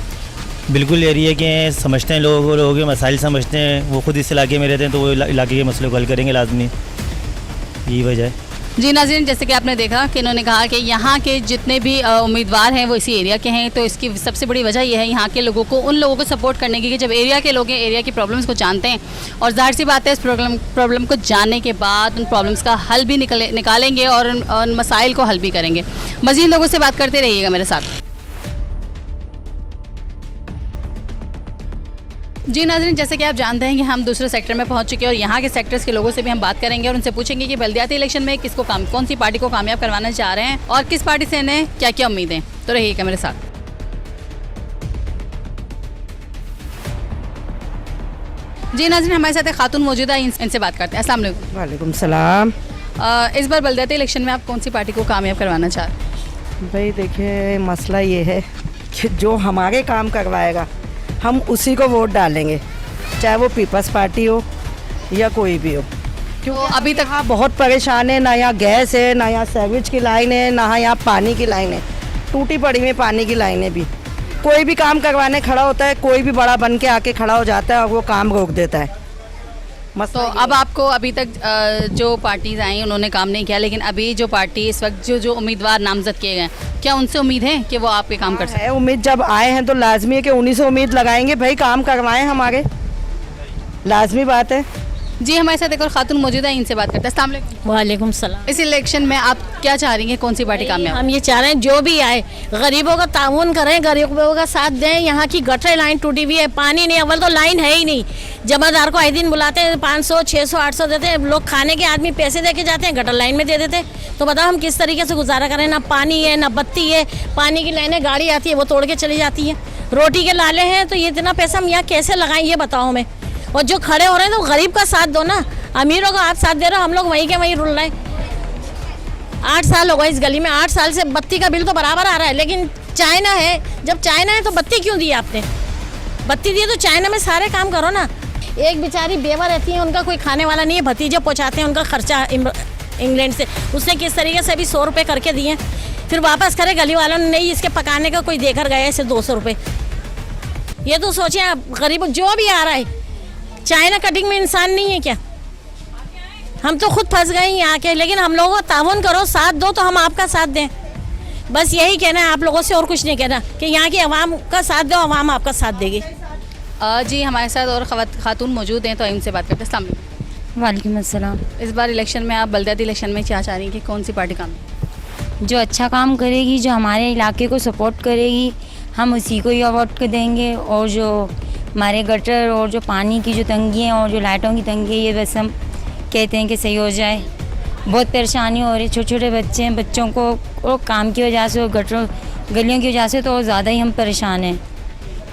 बिल्कुल एरिया के हैं, समझते हैं लोगों के मसाइल समझते हैं। वो खुद इस इलाके में रहते हैं तो वो इलाके के मसलों को हल करेंगे लाजमी, यही वजह है। जी नाज़रीन, जैसे कि आपने देखा कि इन्होंने कहा कि यहाँ के जितने भी उम्मीदवार हैं वो इसी एरिया के हैं। तो इसकी सबसे बड़ी वजह यह है यहाँ के लोगों को, उन लोगों को सपोर्ट करने की कि जब एरिया के लोग एरिया की प्रॉब्लम्स को जानते हैं और जाहिर सी बात है इस प्रॉब्लम को जानने के बाद उन प्रॉब्लम्स का हल भी निकालेंगे और उन मसाइल को हल भी करेंगे। मज़ीद लोगों से बात करते रहिएगा मेरे साथ। जी नाज़रीन, जैसे कि आप जानते हैं कि हम दूसरे सेक्टर में पहुंच चुके हैं और यहाँ के सेक्टर्स के लोगों से भी हम बात करेंगे और उनसे पूछेंगे कि बलदियाती इलेक्शन में कौन सी पार्टी को कामयाब करवाना चाह रहे हैं और किस पार्टी से इन्हें क्या क्या उम्मीदें। तो रहिएगा मेरे साथ। जी नाज़रीन, हमारे साथ एक खातून मौजूद है, इनसे बात करते हैं। अस्सलाम वालेकुम। वालेकुम सलाम। इस बार बलदियाती इलेक्शन में आप कौन सी पार्टी को कामयाब करवाना चाह रहे हैं? भाई देखिए, मसला ये है कि जो हमारे काम करवाएगा हम उसी को वोट डालेंगे, चाहे वो पीपल्स पार्टी हो या कोई भी हो। क्योंकि अभी तक हाँ बहुत परेशान है, ना यहाँ गैस है, ना यहाँ सैंडविच की लाइन है, ना यहाँ पानी की लाइन है। टूटी पड़ी में पानी की लाइनें भी, कोई भी काम करवाने खड़ा होता है, कोई भी बड़ा बन के आके खड़ा हो जाता है और वो काम रोक देता है। तो अब आपको अभी तक जो पार्टीज आई उन्होंने काम नहीं किया, लेकिन अभी जो पार्टी इस वक्त जो उम्मीदवार नामजद किए गए, क्या उनसे उम्मीद है कि वो आपके काम कर सकते हैं? उम्मीद जब आए हैं तो लाजमी है कि उन्हीं से उम्मीद लगाएंगे, भाई काम करवाएं हमारे, लाजमी बात है। जी हमारे साथ एक और खातून मौजूद है, इनसे बात करते हैं। अस्सलाम वालेकुम। वालेकुम सलाम। इस इलेक्शन में आप क्या चाह रही हैं, कौन सी पार्टी कामयाब? हम ये चाह रहे हैं जो भी आए गरीबों का ताउन करें, गरीबों का साथ दें। यहाँ की गटर लाइन टूटी हुई है, पानी नहीं, अव्वल तो लाइन है ही नहीं। जमादार को आए दिन बुलाते हैं, 500 600 800 देते हैं लोग, खाने के आदमी पैसे दे के जाते हैं, गटर लाइन में दे देते हैं। तो बताओ हम किस तरीके से गुजारा करें? ना पानी है, ना बत्ती है, पानी की लाइनें गाड़ी आती है वो तोड़ के चली जाती है, रोटी के लाले हैं। तो ये इतना पैसा हम यहाँ कैसे लगाएं, ये बताओ हमें। और जो खड़े हो रहे हैं तो गरीब का साथ दो ना, अमीरों को आप साथ दे रहे हो, हम लोग वहीं के वहीं रुल रहे हैं। 8 साल हो गए इस गली में, 8 साल से बत्ती का बिल तो बराबर आ रहा है, लेकिन चाइना है, जब चाइना है तो बत्ती क्यों दी आपने? बत्ती दी तो चाइना में सारे काम करो ना। एक बेचारी बेवा रहती है, उनका कोई खाने वाला नहीं है, भतीजे पहुँचाते हैं, उनका खर्चा इंग्लैंड से उसने किस तरीके से भी 100 रुपये करके दिए, फिर वापस करे गली वालों ने नहीं, इसके पकाने का कोई देकर गया इसे 200 रुपये। ये तो सोचिए आप, गरीब जो भी आ रहा है, चाइना कटिंग में इंसान नहीं है क्या? हम तो खुद फंस गए यहाँ के, लेकिन हम लोगों को ताउन करो, साथ दो तो हम आपका साथ दें। बस यही कहना है आप लोगों से, और कुछ नहीं कहना, कि यहाँ की आवाम का साथ दो, आवाम आपका साथ देगी। जी हमारे साथ और खातून मौजूद हैं, तो इनसे बात करते हैं। अस्सलाम वालेकुम। वालेकुम अस्सलाम। इस बार इलेक्शन में आप बलदियाती इलेक्शन में क्या चाह रही हैं कि कौन सी पार्टी काम? जो अच्छा काम करेगी, जो हमारे इलाके को सपोर्ट करेगी, हम उसी को ही वोट देंगे। और जो हमारे गटर और जो पानी की जो तंगी है और जो लाइटों की तंगी है, ये बस हम कहते हैं कि सही हो जाए, बहुत परेशानी हो रही, छोटे छोटे बच्चे हैं, बच्चों को और काम की वजह से और गटरों गलियों की वजह से तो ज़्यादा ही हम परेशान हैं।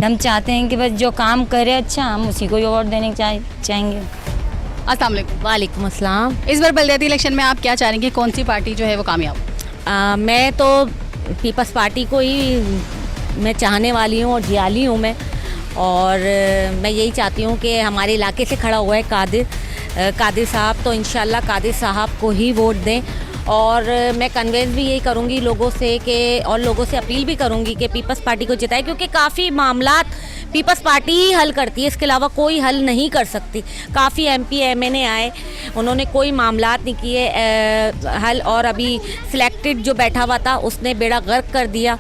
हम चाहते हैं कि बस जो काम करे अच्छा, हम उसी को ही वोट देने चाहेंगे। अस्सलाम वालेकुम। वालेकुम अस्सलाम। इस बार बलदियाती इलेक्शन में आप क्या चाह रही हैं, कौन सी पार्टी जो है वो कामयाब हो? मैं तो पीपल्स पार्टी को ही मैं चाहने वाली हूँ और जियाली हूँ मैं, और मैं यही चाहती हूँ कि हमारे इलाके से खड़ा हुआ है कादिर साहब, तो इंशाल्लाह कादिर साहब को ही वोट दें। और मैं कन्वेंस भी यही करूँगी लोगों से कि, और लोगों से अपील भी करूँगी कि पीपल्स पार्टी को जिताएं, क्योंकि काफ़ी मामलात पीपल्स पार्टी ही हल करती है, इसके अलावा कोई हल नहीं कर सकती। काफ़ी MP MNA आए, उन्होंने कोई मामलात नहीं किए हल, और अभी सिलेक्टेड जो बैठा हुआ था उसने बेड़ा गर्क कर दिया।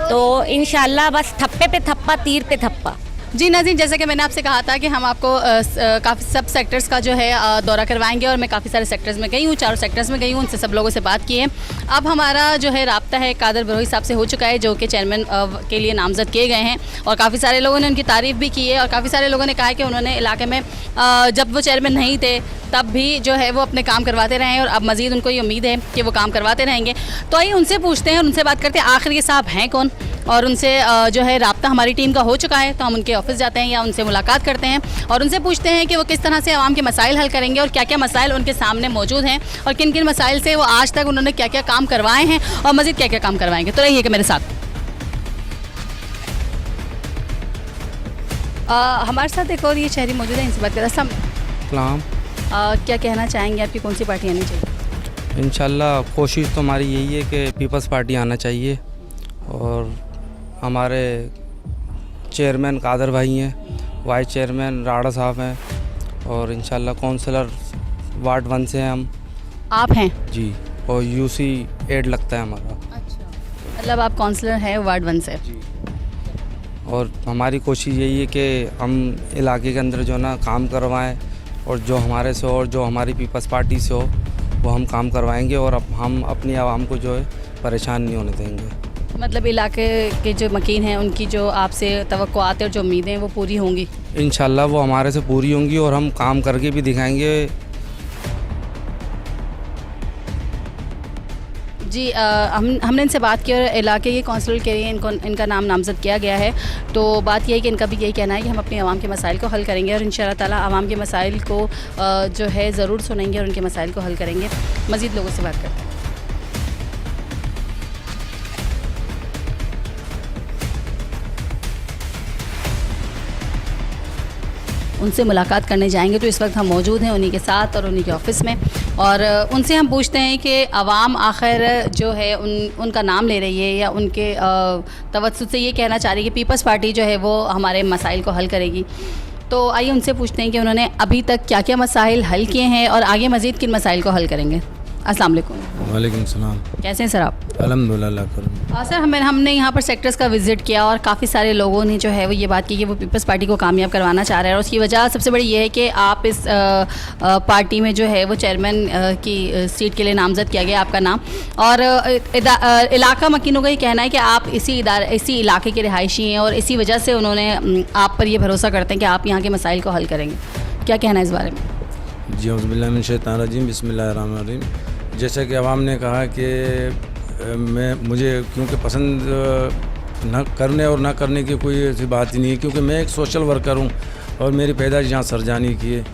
तो इंशाल्लाह बस थप्पे पे थप्पा, तीर पे थप्पा। जी नाज़रीन, जैसे कि मैंने आपसे कहा था कि हम आपको काफ़ी सब सेक्टर्स का जो है दौरा करवाएंगे, और मैं काफ़ी सारे सेक्टर्स में गई हूँ, 4 सेक्टर्स में गई हूँ, उनसे सब लोगों से बात की है। अब हमारा जो है राब्ता है कादिर बरोही साहब से हो चुका है, जो कि चेयरमैन के लिए नामज़द किए गए हैं, और काफ़ी सारे लोगों ने उनकी तारीफ़ भी की है, और काफ़ी सारे लोगों ने कहा है कि उन्होंने इलाके में जब वो चेयरमैन नहीं थे तब भी जो है वो अपने काम करवाते रहे हैं, और अब मज़ीद उनको ये उम्मीद है कि वो काम करवाते रहेंगे। तो आइए उनसे पूछते हैं और उनसे बात करते हैं आखिर ये साहब हैं कौन, और उनसे जो है राब्ता हमारी टीम का हो चुका है, तो हम उनके ऑफिस जाते हैं या उनसे मुलाकात करते हैं और उनसे पूछते हैं कि वो किस तरह से आवाम के मसाइल हल करेंगे, और क्या क्या मसाइल उनके सामने मौजूद हैं, और किन किन मसाइल से वो आज तक उन्होंने क्या क्या काम करवाए हैं, और मज़ीद क्या क्या काम करवाएंगे। तो रहिएगा मेरे साथ। हमारे साथ एक और ये शहरी मौजूद है, इनसे बात करें। अस्सलाम। क्या कहना चाहेंगे, आपकी कौन सी पार्टी आनी चाहिए? इंशाल्लाह कोशिश तो हमारी यही है कि पीपल्स पार्टी आना चाहिए, और हमारे चेयरमैन कादर भाई हैं, वाइस चेयरमैन राड़ा साहब हैं, और इंशाल्लाह काउंसलर वार्ड 1 से हैं हम। आप हैं? जी, और UC 8 लगता है हमारा। अच्छा, मतलब आप काउंसलर हैं वार्ड 1 से? जी। और हमारी कोशिश यही है कि हम इलाके के अंदर जो ना काम करवाएं, और जो हमारे से और जो हमारी पीपल्स पार्टी से हो वो हम काम करवाएंगे, और अब हम अपनी आवाम को जो है परेशान नहीं होने देंगे। मतलब इलाके के जो मकीन हैं उनकी जो आपसे तवक्कुआत और जो उम्मीदें हैं वो पूरी होंगी? इंशाल्लाह वो हमारे से पूरी होंगी, और हम काम करके भी दिखाएंगे। जी, हमने इनसे बात की और इलाके के कौंसलर के लिए इनका नाम नामज़द किया गया है। तो बात यह है कि इनका भी यही कहना है कि हम अपने आवाम के मसाइल को हल करेंगे, और इंशाअल्लाह ताला आवाम के मसाइल को जो है ज़रूर सुनेंगे और उनके मसाइल को हल करेंगे। मज़ीद लोगों से बात करते हैं। उनसे मुलाकात करने जाएंगे, तो इस वक्त हम मौजूद हैं उन्हीं के साथ और उन्हीं के ऑफ़िस में, और उनसे हम पूछते हैं कि आवाम आखिर जो है उनका नाम ले रही है, या उनके तवज्जुह से ये कहना चाह रही है कि पीपल्स पार्टी जो है वो हमारे मसाइल को हल करेगी। तो आइए उनसे पूछते हैं कि उन्होंने अभी तक क्या क्या मसाइल हल किए हैं और आगे मज़ीद किन मसाइल को हल करेंगे। अस्सलाम वालेकुम। वालेकुम सलाम। कैसे हैं सर आप? अल्हम्दुलिल्लाह। सर हमने यहाँ पर सेक्टर्स का विज़िट किया, और काफ़ी सारे लोगों ने जो है वो ये बात की कि वो पीपल्स पार्टी को कामयाब करवाना चाह रहे हैं, और उसकी वजह सबसे बड़ी ये है कि आप इस पार्टी में जो है वो चेयरमैन की सीट के लिए नामज़द किया गया आपका नाम, और इलाका मकीनों का ये कहना है कि आप इसी इलाके के रिहायशी हैं, और इसी वजह से उन्होंने आप पर ये भरोसा करते हैं कि आप यहाँ के मसाइल को हल करेंगे। क्या कहना है इस बारे में? जी औज़ुबिल्लाहि मिनश शैतानिर रजीम, बिस्मिल्लाहिर्रहमानिर्रहीम। जैसा कि आवाम ने कहा कि मुझे क्योंकि पसंद न करने और ना करने की कोई ऐसी बात ही नहीं है, क्योंकि मैं एक सोशल वर्कर हूँ और मेरी पैदाइश यहाँ सरजानी की है,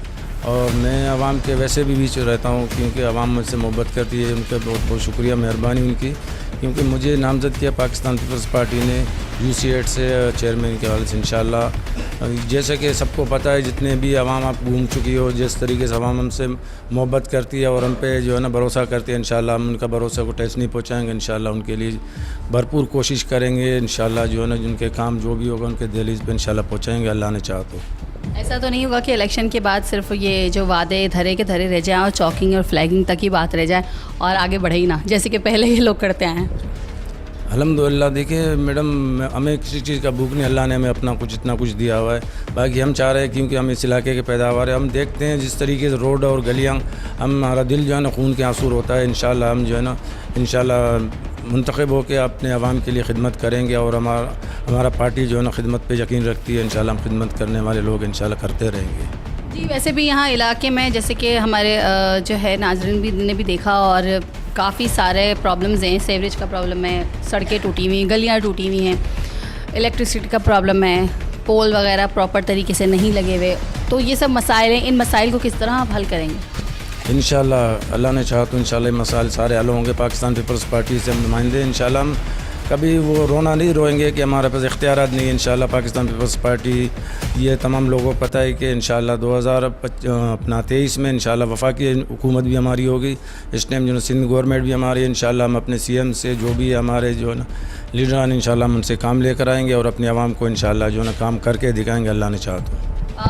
और मैं आवाम के वैसे भी बीच रहता हूँ, क्योंकि आवाम मुझसे मोहब्बत करती है। उनका बहुत बहुत शुक्रिया, मेहरबानी उनकी, क्योंकि मुझे नामज़द किया पाकिस्तान पीपल्स पार्टी ने UC 8 से चेयरमैन के हवाले से। इंशाअल्लाह जैसे कि सबको पता है, जितने भी आवाम आप घूम चुकी हो, जिस तरीके से आवाम हमसे मोहब्बत करती है और हम पे जो है ना भरोसा करती है, इंशाअल्लाह हम उनका भरोसा को ठेस नहीं पहुँचाएँगे। इंशाअल्लाह उनके लिए भरपूर कोशिश करेंगे। इंशाअल्लाह जो है ना जिनके काम जो भी होगा उनके दहलीज पे इंशाअल्लाह पहुँचाएँगे, अल्लाह ने चाहा तो। ऐसा तो नहीं होगा कि इलेक्शन के बाद सिर्फ ये जो वादे धरे के धरे रह जाएँ और चॉकिंग और फ्लैगिंग तक ही बात रह जाए और आगे बढ़े ही ना, जैसे कि पहले ये लोग करते आए हैं? अल्हम्दुलिल्लाह। देखिए मैडम, हमें किसी चीज़ का भूख नहीं, अल्लाह ने हमें अपना कुछ इतना कुछ दिया हुआ है। बाकी हम चाह रहे हैं, क्योंकि हम इस इलाके के पैदावार है, हम देखते हैं जिस तरीके से रोड और गलियाँ, हमारा दिल जो है ना खून के आंसू होता है। इंशाअल्लाह हम जो है ना इंशाअल्लाह मुंतखब होकर अपने आवाम के लिए खिदमत करेंगे, और हमारा पार्टी जो है ना खिदमत पे यकीन रखती है। इंशाअल्लाह हम खिदमत करने वाले लोग इंशाअल्लाह करते रहेंगे। जी, वैसे भी यहाँ इलाके में जैसे कि हमारे जो है नाज़रीन भी ने भी देखा और काफ़ी सारे प्रॉब्लम्स हैं। सीवरेज का प्रॉब्लम है, सड़कें टूटी हुई, गलियाँ टूटी हुई हैं, इलेक्ट्रिसिटी का प्रॉब्लम है, पोल वगैरह प्रॉपर तरीके से नहीं लगे हुए। तो ये सब मसाइल हैं, इन मसाइल को किस तरह आप हल करेंगे? इंशाल्लाह अल्लाह ने चाहा तो इंशाल्लाह ये मसाइल सारे हल होंगे। पाकिस्तान पीपल्स पार्टी से हम नुमाइंदे इंशाल्लाह हम कभी वो रोना नहीं रोएंगे कि हमारे पास इख्तियारात नहीं है। इंशाल्लाह पाकिस्तान पीपल्स पार्टी ये तमाम लोगों को पता है कि इंशाल्लाह 2023 में इंशाल्लाह वफाकी हुकूमत भी हमारी होगी। इस टाइम जो है सिंध गवर्नमेंट भी हमारी, इंशाल्लाह हम अपने CM से जो भी हमारे जो है ना लीडरान इंशाल्लाह हम उनसे काम लेकर आएंगे और अपनी आवाम को इंशाल्लाह जो है ना काम करके दिखाएंगे अल्लाह ने चाहा तो।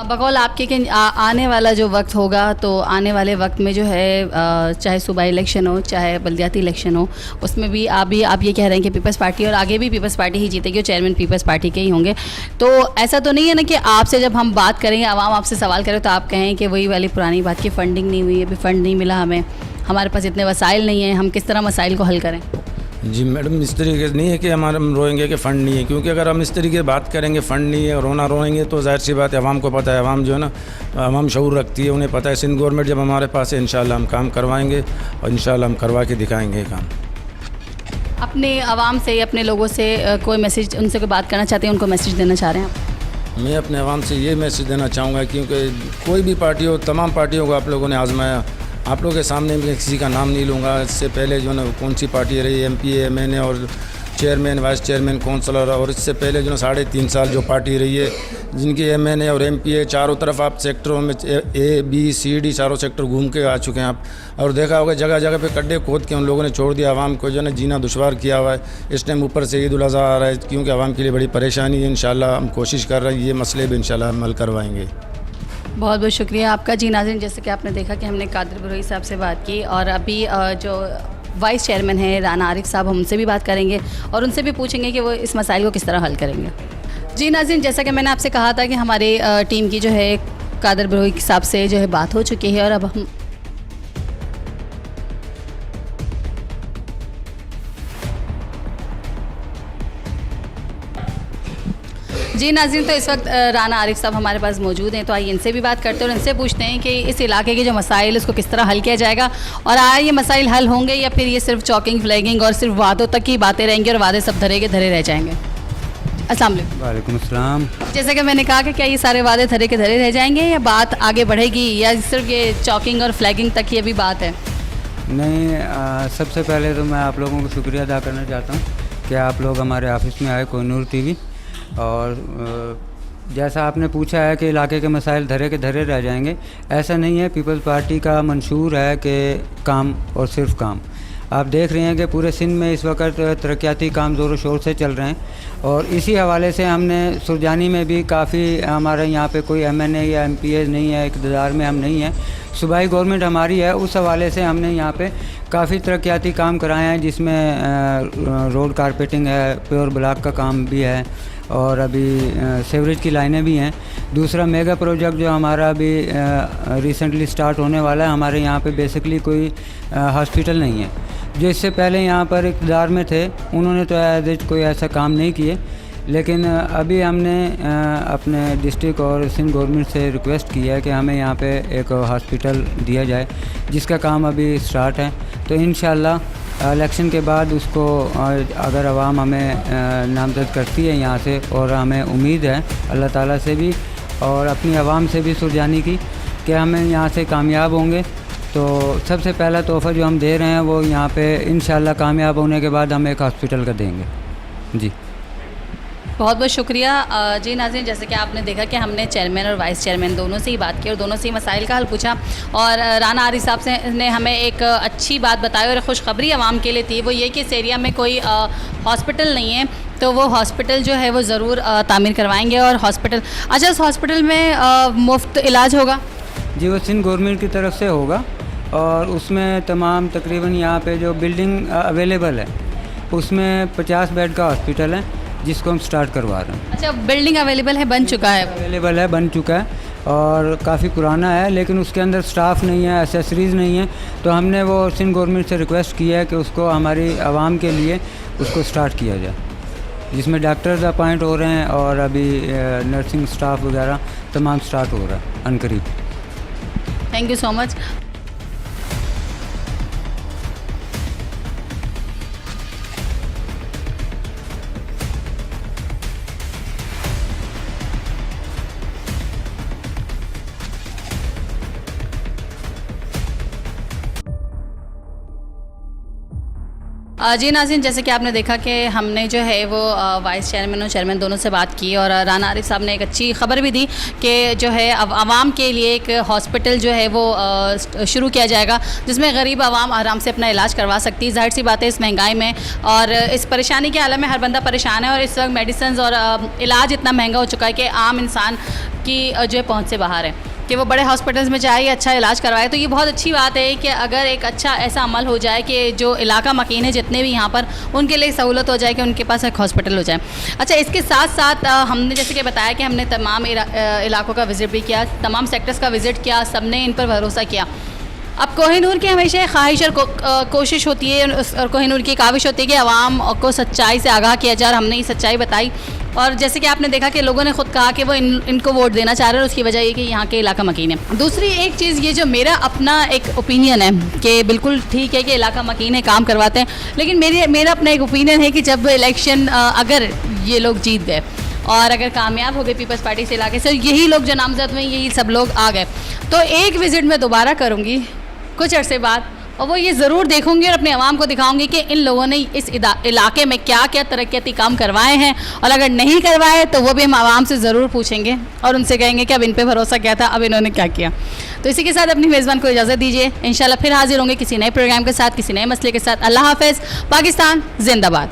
बकौल आपके कि आने वाला जो वक्त होगा तो आने वाले वक्त में जो है चाहे सूबाई इलेक्शन हो चाहे बल्दियाती इलेक्शन हो, उसमें भी आप ये कह रहे हैं कि पीपल्स पार्टी और आगे भी पीपल्स पार्टी ही जीतेगी और चेयरमैन पीपल्स पार्टी के ही होंगे। तो ऐसा तो नहीं है ना कि आपसे जब हम बात करेंगे, आवाम आपसे सवाल करें तो आप कहें कि वही वाली पुरानी बात की फ़ंडिंग नहीं हुई, अभी फ़ंड नहीं मिला हमें, हमारे पास इतने वसाइल नहीं हैं, हम किस तरह मसाइल को हल करें? जी मैडम, इस तरीके से नहीं है कि हमारे हम रोएंगे कि फ़ंड नहीं है, क्योंकि अगर हम इस तरीके बात करेंगे फ़ंड नहीं है रोना रोएंगे तो जाहिर सी बात है आवाम को पता है, आवाम जो है ना आवाम शऊर रखती है, उन्हें पता है सिंध गवर्नमेंट जब हमारे पास है इंशाल्लाह हम काम करवाएंगे और इंशाल्लाह हम करवा के दिखाएंगे काम। अपने आवाम से, अपने लोगों से कोई मैसेज, उनसे कोई बात करना चाहते हैं, उनको मैसेज देना चाह रहे हैं आप? मैं अपने आवाम से ये मैसेज देना चाहूँगा क्योंकि कोई भी पार्टी हो, तमाम पार्टियों को आप लोगों ने आजमाया, आप लोगों के सामने मैं किसी का नाम नहीं लूँगा। इससे पहले जो है कौन सी पार्टी रही, MP, MNA और चेयरमैन, वाइस चेयरमैन, काउंसलर, और इससे पहले जो 3.5 साल जो पार्टी रही है जिनकी MNA और MP चारों तरफ आप सेक्टरों में A, B, C, D चारों सेक्टर घूम के आ चुके हैं आप, और देखा होगा जगह जगह पे गड्ढे खोद के उन लोगों ने छोड़ दिया, आवाम को जो है जीना दुश्वार किया हुआ है। इस टाइम ऊपर से ईद उल अज़हा आ रहा है क्योंकि आवाम के लिए बड़ी परेशानी है। इंशाल्लाह हम कोशिश कर रहे हैं ये मसले भी इंशाल्लाह हम हल करवाएंगे। बहुत बहुत शुक्रिया आपका। जी नाज़रीन, जैसे कि आपने देखा कि हमने कादिर बरोई साहब से बात की और अभी जो वाइस चेयरमैन हैं राना आरिफ साहब, हम उनसे भी बात करेंगे और उनसे भी पूछेंगे कि वो इस मसाइल को किस तरह हल करेंगे। जी नाज़रीन, जैसा कि मैंने आपसे कहा था कि हमारे टीम की जो है कादिर बरोई साहब से जो है बात हो चुकी है और अब हम जी नाज़रीन, तो इस वक्त राना आरिफ साहब हमारे पास मौजूद हैं, तो आइए इनसे भी बात करते हैं और इनसे पूछते हैं कि इस इलाके के जो मसाइल उसको किस तरह हल किया जाएगा और आया ये मसाइल हल होंगे या फिर ये सिर्फ चॉकिंग फ्लैगिंग और सिर्फ वादों तक की बातें रहेंगी और वादे सब धरे के धरे रह जाएंगे। अस्सलाम वालेकुम। वालेकुम अस्सलाम। जैसे कि मैंने कहा कि क्या ये सारे वादे धरे के धरे रह जाएंगे या बात आगे बढ़ेगी या सिर्फ ये चॉकिंग और फ्लैगिंग तक ही अभी बात है? नहीं, सबसे पहले तो मैं आप लोगों को शुक्रिया अदा करना चाहता हूँ कि आप लोग हमारे ऑफिस में आए, कोहिनूर TV, और जैसा आपने पूछा है कि इलाके के मसाइल धरे के धरे रह जाएंगे, ऐसा नहीं है। पीपल्स पार्टी का मंशूर है कि काम और सिर्फ काम। आप देख रहे हैं कि पूरे सिंध में इस वक्त तरक्याती काम ज़ोर शोर से चल रहे हैं और इसी हवाले से हमने सुरजानी में भी काफ़ी, हमारे यहाँ पे कोई MNA या MPA नहीं है, इक़्तिदार में हम नहीं हैं, सूबाई गवर्नमेंट हमारी है। उस हवाले से हमने यहाँ पे काफ़ी तरक्याती काम कराए हैं जिसमें रोड कारपेटिंग है, प्योर ब्लॉक का काम भी है और अभी सीवरेज की लाइनें भी हैं। दूसरा मेगा प्रोजेक्ट जो हमारा अभी रिसेंटली स्टार्ट होने वाला है, हमारे यहाँ पे बेसिकली कोई हॉस्पिटल नहीं है। जो इससे पहले यहाँ पर इक़्तिदार में थे उन्होंने तो कोई ऐसा काम नहीं किए, लेकिन अभी हमने अपने डिस्ट्रिक्ट और सिंध गवर्नमेंट से रिक्वेस्ट की है कि हमें यहाँ पे एक हॉस्पिटल दिया जाए, जिसका काम अभी स्टार्ट है। तो इंशाल्लाह इलेक्शन के बाद उसको अगर आवाम हमें नामज़द करती है यहाँ से, और हमें उम्मीद है अल्लाह ताला से भी और अपनी आवाम से भी सुरजानी की कि हमें यहाँ से कामयाब होंगे, तो सबसे पहला तोहफ़ा जो हम दे रहे हैं वो यहाँ पे इंशाल्लाह कामयाब होने के बाद हम एक हॉस्पिटल का देंगे। जी बहुत बहुत शुक्रिया। जी नाज़रीन, जैसे कि आपने देखा कि हमने चेयरमैन और वाइस चेयरमैन दोनों से ही बात की और दोनों से ही मसाइल का हल पूछा और राना आरिफ साहब से ने हमें एक अच्छी बात बताई और खुशखबरी आवाम के लिए थी, वो ये कि इस एरिया में कोई हॉस्पिटल नहीं है, तो वो हॉस्पिटल जो है वो ज़रूर तामीर करवाएंगे। और हॉस्पिटल, अच्छा, उस हॉस्पिटल में मुफ्त इलाज होगा? जी, वो सिंध गवर्नमेंट की तरफ से होगा और उसमें तमाम तकरीबन यहाँ पे जो बिल्डिंग अवेलेबल है उसमें 50 बेड का हॉस्पिटल है जिसको हम स्टार्ट करवा रहे हैं। अच्छा, बिल्डिंग अवेलेबल है, बन चुका है? अवेलेबल है, बन चुका है और काफ़ी पुराना है, लेकिन उसके अंदर स्टाफ नहीं है, एसेसरीज़ नहीं है, तो हमने वो सिंध गवर्नमेंट से रिक्वेस्ट की है कि उसको हमारी आवाम के लिए उसको स्टार्ट किया जाए, जिसमें डॉक्टर्स अपॉइंट हो रहे हैं और अभी नर्सिंग स्टाफ वगैरह तमाम स्टार्ट हो रहा है अनकरीब। Thank you so much. जी नाज़रीन, जैसे कि आपने देखा कि हमने जो है वो वाइस चेयरमैन और चेयरमैन दोनों से बात की और राना आरिफ साहब ने एक अच्छी खबर भी दी कि जो है अब आवाम के लिए एक हॉस्पिटल जो है वो शुरू किया जाएगा जिसमें गरीब आवाम आराम से अपना इलाज करवा सकती है। ज़ाहिर सी बात है इस महंगाई में और इस परेशानी के आलम में हर बंदा परेशान है और इस वक्त मेडिसिन और इलाज इतना महंगा हो चुका है कि आम इंसान की जो है पहुँच से बाहर है कि वो बड़े हॉस्पिटल्स में जाए अच्छा इलाज करवाए। तो ये बहुत अच्छी बात है कि अगर एक अच्छा ऐसा अमल हो जाए कि जो इलाका मकीन है जितने भी यहाँ पर उनके लिए सहूलत हो जाए कि उनके पास एक हॉस्पिटल हो जाए। अच्छा, इसके साथ साथ हमने जैसे कि बताया कि हमने तमाम इलाकों का विज़िट भी किया, तमाम सेक्टर्स का विज़िट किया, सब ने इन पर भरोसा किया। अब कोहिनूर की हमेशा ख्वाहिश और कोशिश होती है और कोहिनूर की काविश होती है कि आवाम को सच्चाई से आगाह किया जाए और हमने ये सच्चाई बताई। और जैसे कि आपने देखा कि लोगों ने खुद कहा कि वो इनको वोट देना चाह रहे हैं और उसकी वजह ये कि यहाँ के इलाका मकीन है। दूसरी एक चीज़ ये जो मेरा अपना एक ओपिनियन है कि बिल्कुल ठीक है कि इलाका मकीन है, काम करवाते हैं, लेकिन मेरा अपना एक ओपिनियन है कि जब इलेक्शन अगर ये लोग जीत गए और अगर कामयाब हो गए पीपल्स पार्टी से इलाके से, यही लोग जो नामजद हुए यही सब लोग आ गए, तो एक विज़िट मैं दोबारा करूँगी कुछ अरसे बाद और वो ये ज़रूर देखूंगी और अपने आवाम को दिखाऊंगी कि इन लोगों ने इस इलाके में क्या क्या तरक्याती काम करवाए हैं और अगर नहीं करवाए तो वो भी हम आवाम से ज़रूर पूछेंगे और उनसे कहेंगे कि अब इन पे भरोसा क्या था, अब इन्होंने क्या किया। तो इसी के साथ अपनी मेज़बान को इजाज़त दीजिए। इंशाल्लाह फिर हाजिर होंगे किसी नए प्रोग्राम के साथ, किसी नए मसले के साथ। अल्लाह हाफ़िज़। पाकिस्तान जिंदाबाद।